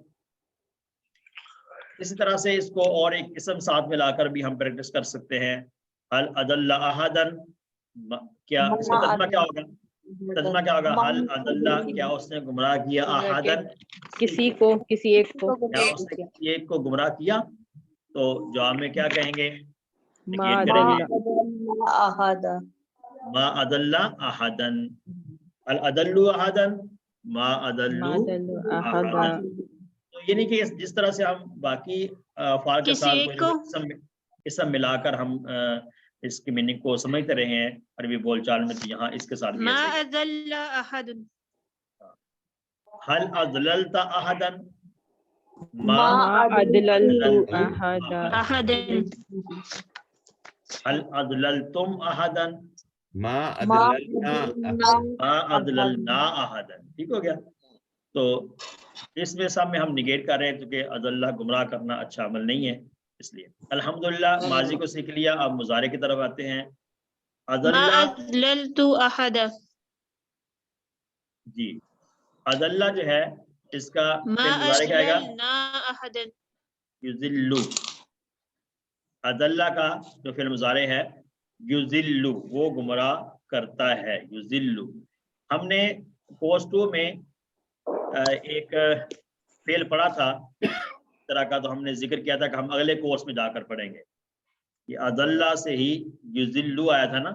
इसी तरह से इसको और एक किस्म साथ मिलाकर भी हम प्रैक्टिस कर सकते हैं। हल अदल्ला अहदन, क्या इसका तर्जुमा क्या होगा? तर्जुमा क्या होगा? हल अदल्ला, क्या उसने गुमराह किया? अहदन, किसी को, किसी एक को। क्या उसने किसी एक को गुमराह किया? तो जवाब में क्या कहेंगे? मा निगेट करेंगे। अदल्ला, मा अदल्ला अहदन, अल अदल्लु अहदन, मा मा अदल्लु अदल्लु अहदन। अहदा, तो ये नहीं कि जिस तरह से हम बाकी अफ़आल के किसी साथ एक को? इसम मिलाकर हम इसकी मीनिंग को समझते रहे हैं अरबी बोलचाल में, तो यहाँ इसके साथ भी मा ऐसे ही है। अदल्ला अहदुन, हल अदललता अहदन, मा मा अदललतु अदललतु अहदा, अहदन, हल अदललतुम अहदन, मा अदललना मा अदललना अहदन। ठीक हो गया। तो इसमें सब में हम निगेट कर रहे हैं क्योंकि अदल्ला गुमराह करना अच्छा अमल नहीं है, इसलिए। अल्हम्दुलिल्लाह माजी को सीख लिया। अब मुजारे की तरफ आते हैं। मा अदल्ला, अदललतु अहदा, जी, अदल्ला जो है इसका मा फिर मुजारे क्या आएगा? अदललना अहदन, युजिल्लु। अदल्ला का जो फिर मुजारे है युजिल्लु, वो गुमराह करता है, युजिल्लु। हमने कोर्स 2 में एक फेल पढ़ा था तरह का, तो हमने जिक्र किया था कि हम अगले कोर्स में जाकर पढ़ेंगे। ये अदल्ला से ही युजिल्लु आया था ना।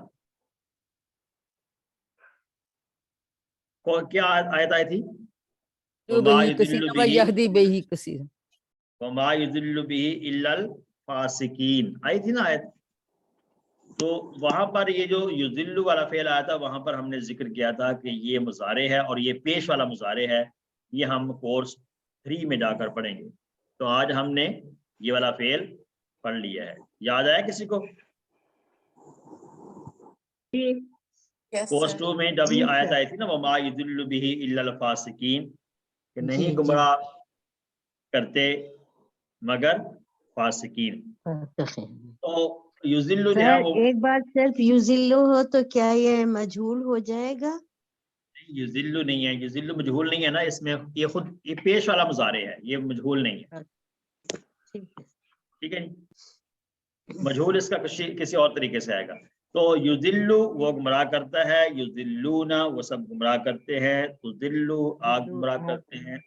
क्या आयत आई थी? तो वमा बही युजिल्लु कसीरा व बिही, यहदी बही कसीरा। वमा युजिल्लु बिही इल्लल फासिकीन, आई थी ना आयत। तो वहां पर ये जो युजिल्लु वाला फेल आया था, वहां पर हमने जिक्र किया था कि ये मुजारे है और ये पेश वाला मुजारे है। ये हम कोर्स 3 में जाकर पढ़ेंगे। तो आज हमने ये वाला फेल पढ़ लिया है। याद आया किसी को? yes कोर्स sir, 2 में जब ये आयत आई थी ना, वमा युजिल्लु बिही इल्लल फासिकीन, कि नहीं गुमराह करते मगर फासिकीन। तो युजिल्लु जो है वो, एक बार सिर्फ युजिल्लु हो तो क्या ये मजहूल हो जाएगा? युजिल्लु नहीं है, युजिल्लु मजहूल नहीं है ना इसमें। ये खुद ये पेश वाला मुजारे है, ये मजहूल नहीं है। ठीक है जी। मजहूल इसका किसी और तरीके से आएगा। तो युजिल्लु वो गुमराह करता है, युजिल्लूना वो सब गुमराह करते हैं, तुजिल्लु आप गुमराह करते हैं,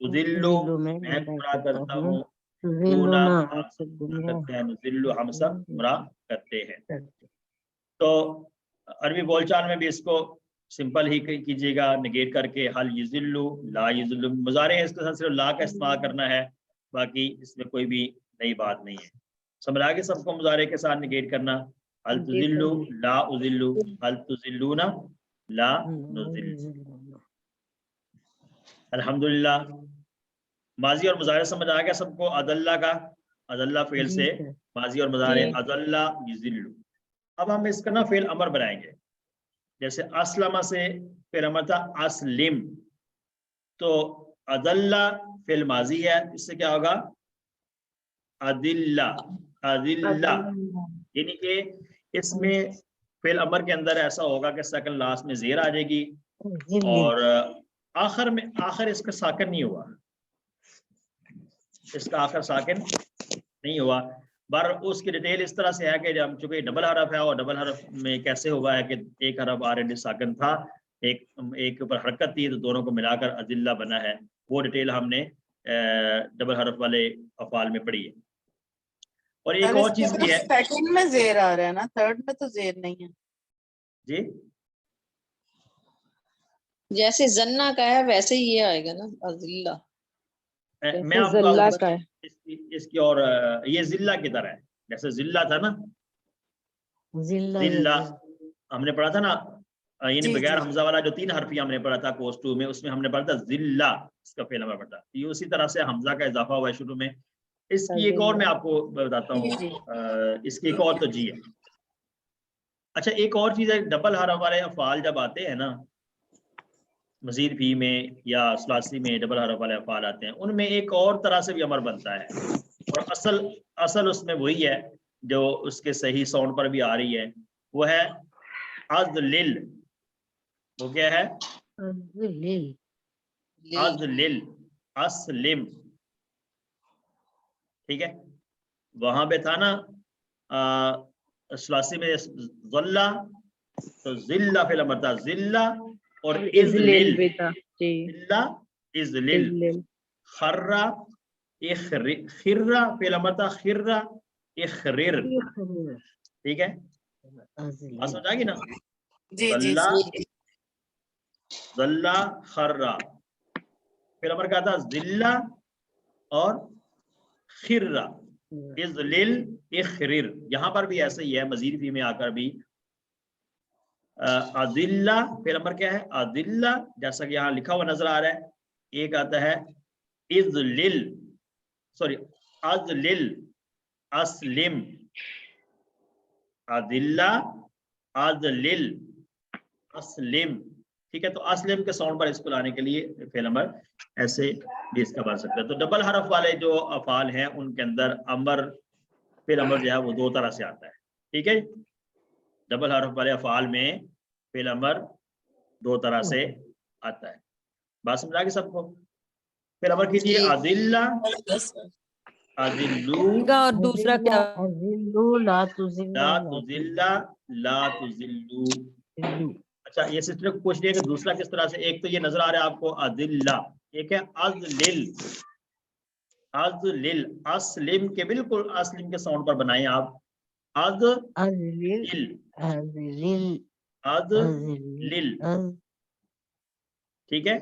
तुजिल्लु मैं गुमराह करता हूँ, तुजिल्लूना आप सब गुमराह करते हैं, नुजिल्लु हम सब गुमराह करते हैं। तो अरबी बोलचाल में भी इसको सिंपल ही कीजिएगा, निगेट करके। हल युजिल्लु, ला युजिल्लु, मुजारे है, इसके साथ सिर्फ ला का इस्तेमाल करना है, बाकी इसमें कोई भी नई बात नहीं है। समझ आ गई सबको? मुजारे के साथ निगेट करना। हल तुजिल्लु, ला उजिल्लु, हल तुजिल्लूना, ला नुजिल्लु। अल्हम्दुलिल्लाह माजी और मुजारे समझ आ गया सबको? अदल्ला का, अदल्ला फेल से माजी और मुजारे, अदल्ला युजिल्लु। अब हम इसका ना फेल अमर बनाएंगे। जैसे अस्लमा से फेल अमर था अस्लिम, तो अदल्ला फेल माजी है, इससे क्या होगा? अदिल्ला, अदिल्ला। यानी कि इसमें फेल अमर के अंदर ऐसा होगा कि सेकंड लास्ट में जेर आ जाएगी और आखिर इसका साकिन नहीं हुआ, इसका आखिर साकिन नहीं हुआ। बार उसकी डिटेल इस तरह से है कि जब चूंकि डबल हरफ है और डबल हरफ में कैसे हुआ है कि एक हरफ ऑलरेडी साकिन था, एक ऊपर हरकत थी, तो दोनों को मिलाकर अजिल्ला बना है। वो डिटेल हमने डबल हरफ वाले अफाल में पढ़ी है। और एक और चीज भी है सेकंड में जेर आ रहा है ना, थर्ड में तो जेर नहीं है जी। जैसे जन्ना का है वैसे ही ये आएगा ना, अजिल्ला। मैं जैसे जिल्ला आपको का है। इसकी और ये जिल्ला की तरह है, जैसे जिल्ला था ना, जिल्ला जिल्ला हमने पढ़ा था ना, यानी जी, बगैर जी। हमजा वाला जो 3 हरफी हमने पढ़ा था कोर्स 2 में, उसमें हमने पढ़ा था जिल्ला, इसका फेल नंबर पढ़ा। ये उसी तरह से हमजा का इजाफा हुआ है शुरू में। इसकी एक और मैं आपको बताता हूँ, इसकी एक और तो जी है। अच्छा, एक और चीज है, डबल हरफ वाले अफाल जब आते हैं ना, मजीद फी में या सलासी में डबल हरफ वाले अफाल आते हैं, उनमें एक और तरह से भी अमर बनता है, और असल उसमें वही है जो उसके सही साउंड पर भी आ रही है, वो है अज़लिल। वो क्या है? अज़लिल, अस्लिम। ठीक है, वहां पे था ना सलासी में ज़ल्ला, तो जिल्ला फिल अमर था, जिल्ला और इज़लिल, भी था जी। जिल्ला इज़लिल, इज़लिल। खर्रा खिर्रा फिल अमर था, खिर्रा इखरिर। ठीक है, बात समझ आ गई ना? जी जी ज़ल्ला ज़ल्ला खर्रा, फिर अमर क्या था? जिल्ला और खिर्रा, इज़लिल इखरिर। यहाँ पर भी ऐसे ही है, मजीद फी में आकर भी अदिल्ला फिर अमर क्या है? अदिल्ला, जैसा कि यहाँ लिखा हुआ नजर आ रहा है। एक आता है इज़लिल, सॉरी अज़लिल अस्लिम, अदिल्ला अज़लिल अस्लिम। ठीक है, तो अस्लिम के साउंड पर इसको लाने के लिए फेल अमर ऐसे भी इसका बन सकता है। तो डबल हरफ वाले जो अफाल हैं उनके अंदर अमर फेल अमर जो है वो 2 तरह से आता है। ठीक है, डबल हरफ वाले अफाल में फेल अमर 2 तरह से आता है। बात समझ आ गई सबको? फिर अमर कीजिए, अदिल्ला अदिल्लू, और दूसरा क्या? ला तुजिल्ला ला तुजिल्लू। अच्छा, ये सिस्टर को पूछ लिया कि दूसरा किस तरह से। एक तो ये नजर आ रहा है आपको अदिल्ला, एक है अज़लिल। अज़लिल अस्लिम के बिल्कुल अस्लिम के साउंड पर बनाएं आप, अज़लिल अज़लिल। ठीक है,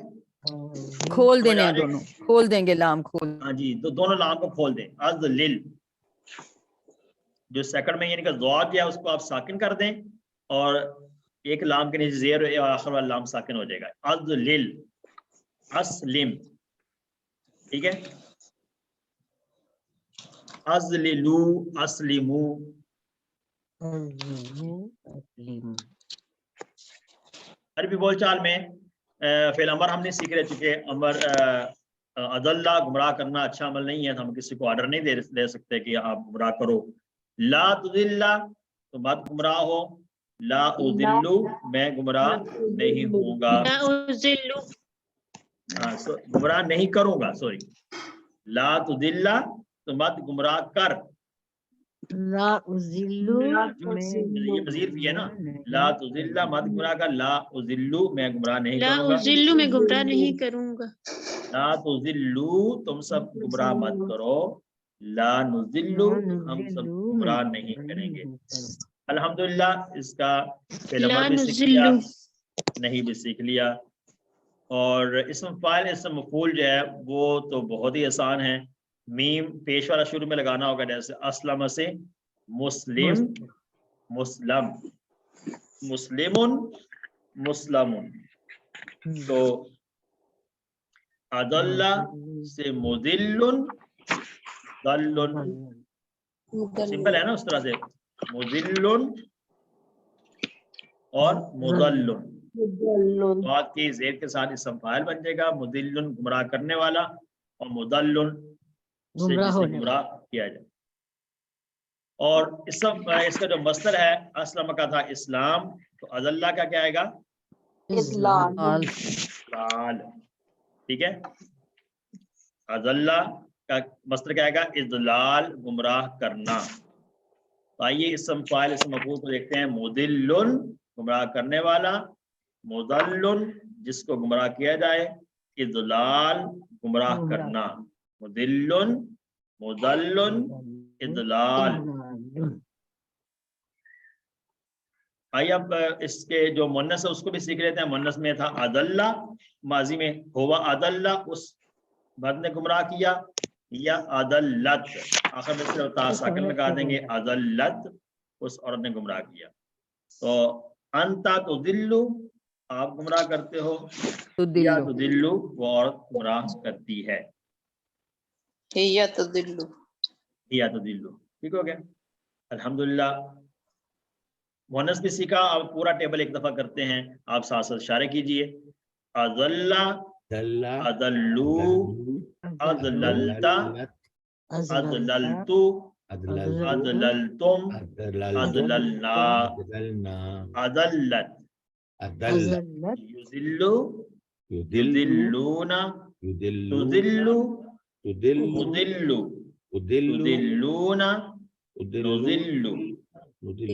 खोल समझ देने आ हैं रही? दोनों, खोल देंगे लाम, खोल। हाँ जी, तो दोनों लाम को खोल दें। अज़लिल, जो सेकंड में यानी कि ज़ौद है उसको आप साकिन कर दें, और एक लाम के नीचे ज़ेर और आखिर वाला लाम साकिन हो जाएगा। अज़लिल अस्लिम। ठीक है, अज़लिलू अस्लिमू। अरबी बोलचाल में फेल अमर हमने सीख रहे चुके। अमर अदल्ला गुमराह करना अच्छा अमल नहीं है, तो हम किसी को ऑर्डर नहीं दे सकते कि आप गुमराह करो। ला तुदिल्ला, तो मत गुमराह हो। ला उदिल्लू, मैं गुमराह नहीं होऊंगा, गुमराह नहीं करूंगा, सॉरी। ला तुदिल्ला, तो मत गुमराह कर। ला उजिल्लू ये मजीद भी है ना, ला तुजिल्ला मत गुमराह कर, ला उजिल्लू मैं गुमराह नहीं करूंगा, उजिल्लू में गुमराह नहीं करूंगा, ला तुजिल्लू तुम सब गुमराह मत करो, ला नुजिल्लू हम सब गुमराह नहीं करेंगे। अल्हम्दुलिल्लाह, इसका फेल अमर भी सीख लिया, नहीं भी सीख लिया। और इसम फाइल इसम मफूल जो है वो तो बहुत ही आसान है। मीम पेश वाला शुरू में लगाना होगा, जैसे अस्लम से मुस्लिम, मुस्लम, मुस्लिमुन, मुस्लमुन। तो अदल्ला से मुदिल्लुन, दल्लुन। सिंपल है ना, उस तरह से मुदिल्लुन और मुदल्लुन, बात की जेर के साथ इसम फाइल बन जाएगा। मुदिल्लुन गुमराह करने वाला, और मुदल्लुन से जिसे गुमराह किया जाए। और इसका जो मस्तर है, अस्लम का था इस्लाम, तो अज़ल्ला का क्या आएगा? लाल। लाल। ठीक है, अज़ल्ला کا مصدر کیا آئے گا؟ اضلال، گمراہ کرنا. تو آئیے اسم فاعل اسم مفعول کو دیکھتے ہیں. مضل گمراہ کرنے والا، مضل جس کو گمراہ کیا جائے، اضلال گمراہ کرنا. مضل، مضل، اضلال. آئیے اب اس کے جو مونس ہے اس کو بھی سیکھ لیتے ہیں. مونس میں تھا اضل، ماضی میں ہوا اضل، اس مرد نے گمراہ کیا، یا اضلت آخر میں صرف تا ساکن لگا دیں گے، اضلت اس عورت نے گمراہ کیا. تو انتا تضل آپ گمراہ کرتے ہو، یا تضل وہ عورت گمراہ کرتی ہے. ہی تضل. یا تضل ٹھیک ہو گیا. الحمدللہ مونس بھی سیکھا. آپ پورا ٹیبل ایک دفعہ کرتے ہیں، آپ ساتھ ساتھ اشارے کیجئے. اضل، اضلو، اضللت، اضللت، اضللتم، اضللنا، اضلت، یضل، یضلون، تضل، تضل، تضلون، نضل،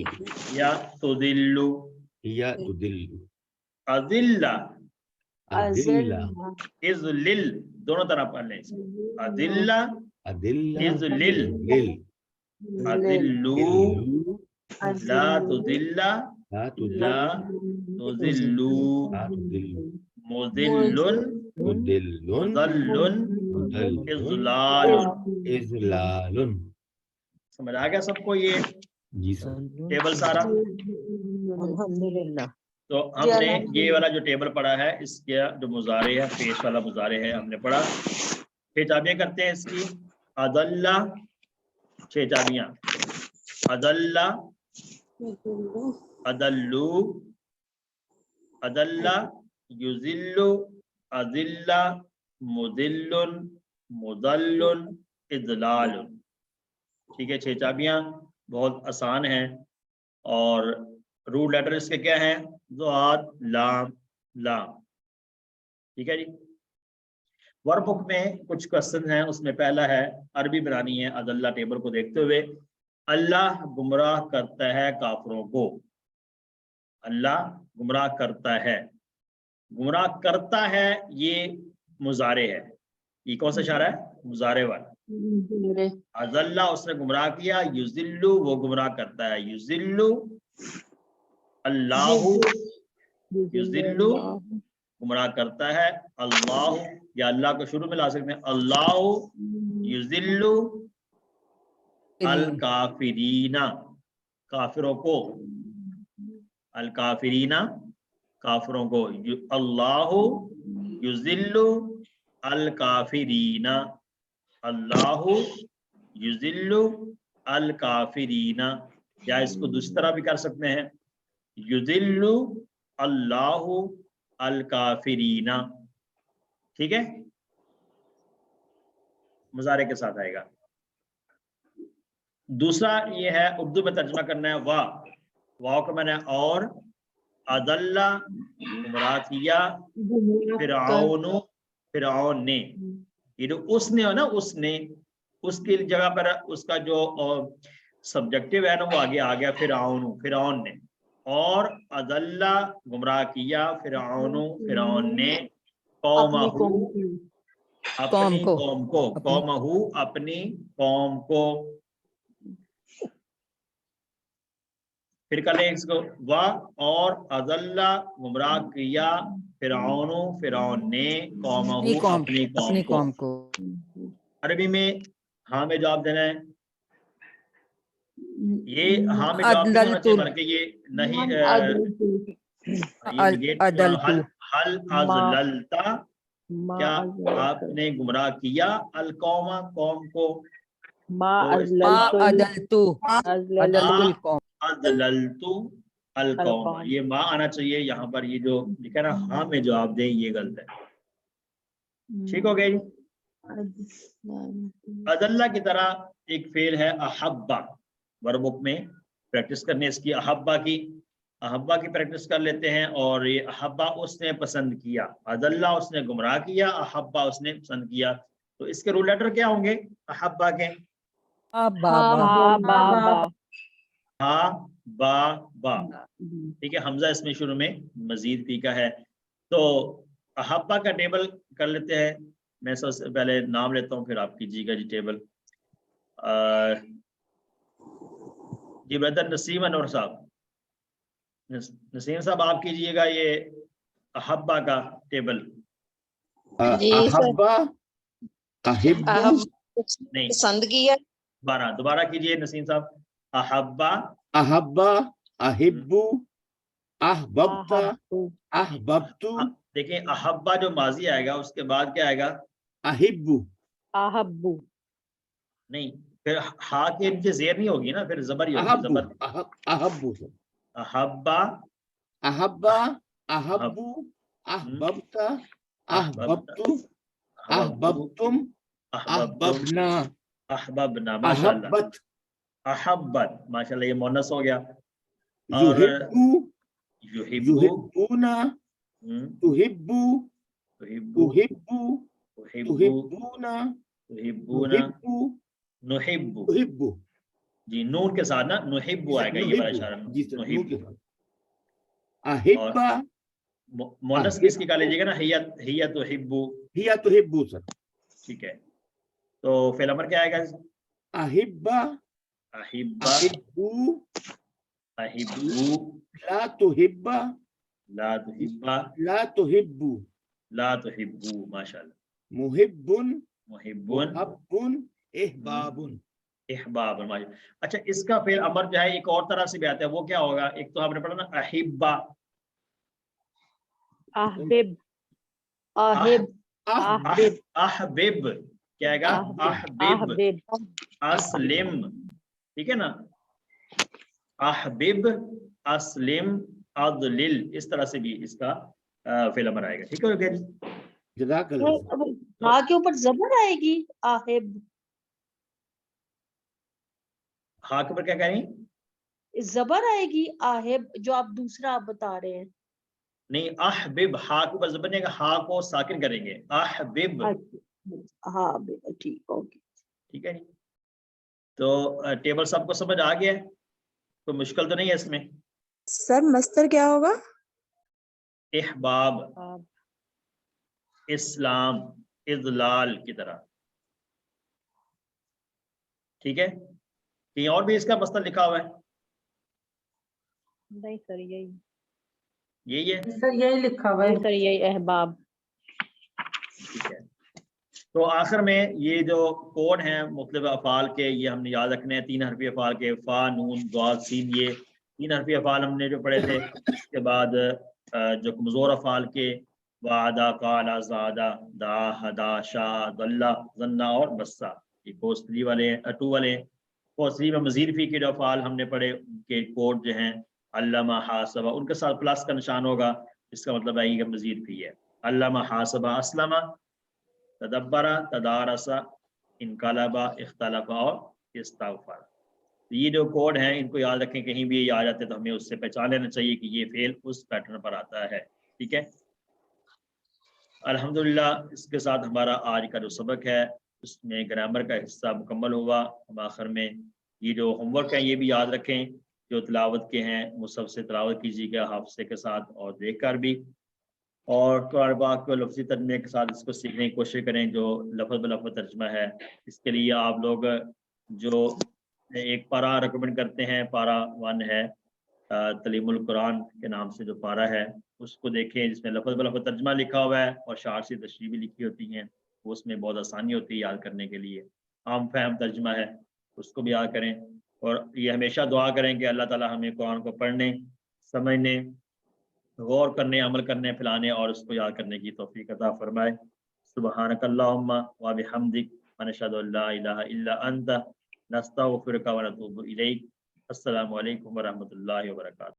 یا تضل. اذل، اذلل دونوں طرح پڑھ لیں. اذل، اذلل، اذلو، لا تذل، لا تذلو، مذل، مذل، اذلال. سمجھ آ گیا سب کو یہ ٹیبل سارا؟ الحمدللہ. تو ہم نے یہ والا جو ٹیبل پڑھا ہے، اس کا جو مضارع ہے، پیش والا مضارع ہے ہم نے پڑھا. 6 چابیاں کرتے ہیں اس کی. اضل 6 چابیاں. اضل، اضلو، اضل، یضل، اذل، مضل، مضل، اضلال. ٹھیک ہے، 6 چابیاں بہت آسان ہیں. اور روٹ لیٹر اس کے کیا ہیں؟ ضاد، لام، لام. ٹھیک ہے جی. ورک بک میں کچھ کوشچن ہیں، اس میں پہلا ہے عربی بنانی ہے اضل ٹیبل کو دیکھتے ہوئے. اللہ گمراہ کرتا ہے کافروں کو. اللہ گمراہ کرتا ہے. گمراہ کرتا ہے یہ مضارع ہے. یہ کون سا اشارہ ہے؟ مضارع والا. اضل اس نے گمراہ کیا. یضل وہ گمراہ کرتا ہے. یضل اللہ، یضل گمراہ کرتا ہے. اللہ یا اللہ کو شروع میں لا سکتے ہیں. اللہ یضل الکافرین، کافروں کو. الکافرین کافروں کو. اللہ یضل الکافرین، اللہ یضل الکافرین. یا اس کو دوسری طرح بھی کر سکتے ہیں، یضل اللہ الکافرین. ٹھیک ہے، مضارع کے ساتھ آئے گا. دوسرا یہ ہے اردو میں ترجمہ کرنا ہے. واو کو میں نے اور اضل گمراہ کیا فرعون، فرعون نے. یہ جو اس نے ہو نا، اس نے، اس کی جگہ پر اس کا جو سبجیکٹو ہے نا وہ آگے آ گیا. فرعون، فرعون نے. اور اضل گمراہ کیا فرعون، فرعون نے قومہ، اپنی قوم کو. قومہ اپنی قوم کو. پھر کر لیں اس کو. اور اضل گمراہ کیا فرعون، فرعون نے قومہ اپنی قوم کو. عربی میں ہاں میں جواب دینا ہے. یہ ہاں میں جواب نہیں ہونا چاہیے بلکہ یہ نہیں. حل اضللت، کیا آپ نے گمراہ کیا القوم، قوم کو. اضللت القوم، یہ ما آنا چاہیے یہاں پر. یہ جو لکھا نا ہاں میں جواب دیں، یہ غلط ہے. ٹھیک ہو گیا جی. اضل کی طرح ایک فعل ہے احبا. ورک بک میں پریکٹس کرنے اس کی احبا کی. احبا کی پریکٹس کر لیتے ہیں. اور یہ احبا اس نے پسند کیا. اضل اس نے گمراہ کیا، احبا اس نے پسند کیا. تو اس کے رول لیٹر کیا ہوں گے احبا کے؟ ہاں بابا ہا با با ہا با با، ٹھیک ہے، حمزہ اس میں شروع میں مزید فی کا ہے. تو احبا کا ٹیبل کر لیتے ہیں. میں سب سے پہلے نام لیتا ہوں پھر آپ کیجیے گا جی ٹیبل. جی بردر نسیم انور صاحب، نسیم صاحب آپ کیجیے گا یہ احبا کا ٹیبل. جی سر. احبا احبو احب نہیں، پسند کیا. دوبارہ کیجیے نسیم صاحب. احبا، احبا احبو احببتا احبو احببتو دیکھیں احبا جو ماضی آئے گا اس کے بعد کیا آئے گا؟ احبو احبو نہیں، پھر ہا کے نیچے زیر نہیں ہوگی نا، پھر زبر ہی ہوگی. احبو زبر احبو احبا احبا احبو احببتا احببتو احببتم احببنا احببنا، ماشاء اللہ. احبت احبت، ماشاء اللہ، یہ مونس ہو گیا. اور یحبو یحبو، یحبونا تحبو تحبو، تحبو تحبو، تحبونا تحبونا، نحبو نحبو. تحبو جی نون کے ساتھ نا نحبو آئے گا، یہ والا اشارہ جی سر نو کے نحبو. ساتھ احبا مونس کس کی کا لیجیے گا نا؟ ہیہ تحبو. ہیا تحبو سر. ٹھیک ہے، تو فعل امر کیا آئے گا؟ احبا احبا، احبو احبو، لا تحبا لا تحبا، لا تحبو لا تحبو، ماشاء اللہ. محب محبون، محب احباب احباب، ماشاء اللہ. اچھا، اس کا فعل امر جو ہے ایک اور طرح سے بھی آتا ہے، وہ کیا ہوگا؟ ایک تو آپ نے پڑھا نا احبا، احبب آہب احبب احبب، کیا آئے گا؟ احبب، احبب اسلم، ٹھیک ہے نا؟ احبب، اسلم، اضلل، اس طرح سے بھی اس کا فعل امر آئے گا. ٹھیک ہے جی. جزاک اللہ. ہاں کے اوپر زبر آئے گی آہب، ہاں کے اوپر کیا کہیں؟ زبر آئے گی آہب جو آپ دوسرا آپ بتا رہے ہیں. نہیں، احبب، ہا کے اوپر زبر نہیں آئے گا، ہا کو ساکن کریں گے. احبب، ہاں ٹھیک ہوگی. ٹھیک ہے جی. تو ٹیبل سب کو سمجھ آ گیا ہے؟ کوئی مشکل تو نہیں ہے اس میں؟ سر مستر کیا ہوگا؟ احباب، اسلام، اضلال کی طرح. ٹھیک ہے، کہیں اور بھی اس کا مصدر لکھا ہوا ہے؟ نہیں سر یہی یہی ہے. سر یہی لکھا ہوا ہے. سر یہی احباب. ٹھیک ہے، تو آخر میں یہ جو کوڈ ہیں مختلف افعال کے، یہ ہم نے یاد رکھنے ہیں. 3 حرفی افعال کے، فا، نون، ضاد، سین، یہ 3 حرفی افعال ہم نے جو پڑھے تھے. اس کے بعد جو کمزور افعال کے، وعدہ، قالا، زادہ، دا، ہدا، شاہ، ضلع، ظنہ اور بسا، یہ کوس 3 والے ہیں، 2 والے ہیں. کوس 3 میں مزید فی کے جو افعال ہم نے پڑھے ان کے کوڈ جو ہیں علامہ، حاسبہ، ان کے ساتھ پلس کا نشان ہوگا، اس کا مطلب ہے کہ مزید فی ہے. علامہ، حاسبہ، اسلمہ، تدبرہ، تدارسہ، انقلبہ، اختلفہ اور استغفر. یہ جو کوڈ ہیں ان کو یاد رکھیں، کہیں بھی یہ آ جاتے تو ہمیں اس سے پہچان لینا چاہیے کہ یہ فعل اس پیٹرن پر آتا ہے. ٹھیک ہے، الحمدللہ اس کے ساتھ ہمارا آج کا جو سبق ہے اس میں گرامر کا حصہ مکمل ہوا. ہم آخر میں یہ جو ہوم ورک ہے یہ بھی یاد رکھیں، جو تلاوت کے ہیں مصحف سے تلاوت کیجیے گا حافظے کے ساتھ اور دیکھ کر بھی، اور قرآن پاک کو لفظی ترجمے کے ساتھ اس کو سیکھنے کی کوشش کریں جو لفظ بلفظ ترجمہ ہے. اس کے لیے آپ لوگ جو ایک پارا ریکمنڈ کرتے ہیں، پارا 1 ہے، تعلیم القرآن کے نام سے جو پارا ہے اس کو دیکھیں، جس میں لفظ بلفظ ترجمہ لکھا ہوا ہے اور شعر سی تشریح بھی لکھی ہوتی ہیں. اس میں بہت آسانی ہوتی ہے یاد کرنے کے لیے، عام فہم ترجمہ ہے، اس کو بھی یاد کریں. اور یہ ہمیشہ دعا کریں کہ اللہ تعالی ہمیں قرآن کو پڑھنے، سمجھنے، غور کرنے، عمل کرنے، پھیلانے اور اس کو یاد کرنے کی توفیق عطا فرمائے. سبحانک اللہم و بحمدک، ونشہد ان لا الہ الا انت، نستغفرک ونتوب الیک. السلام علیکم ورحمۃ اللہ وبرکاتہ.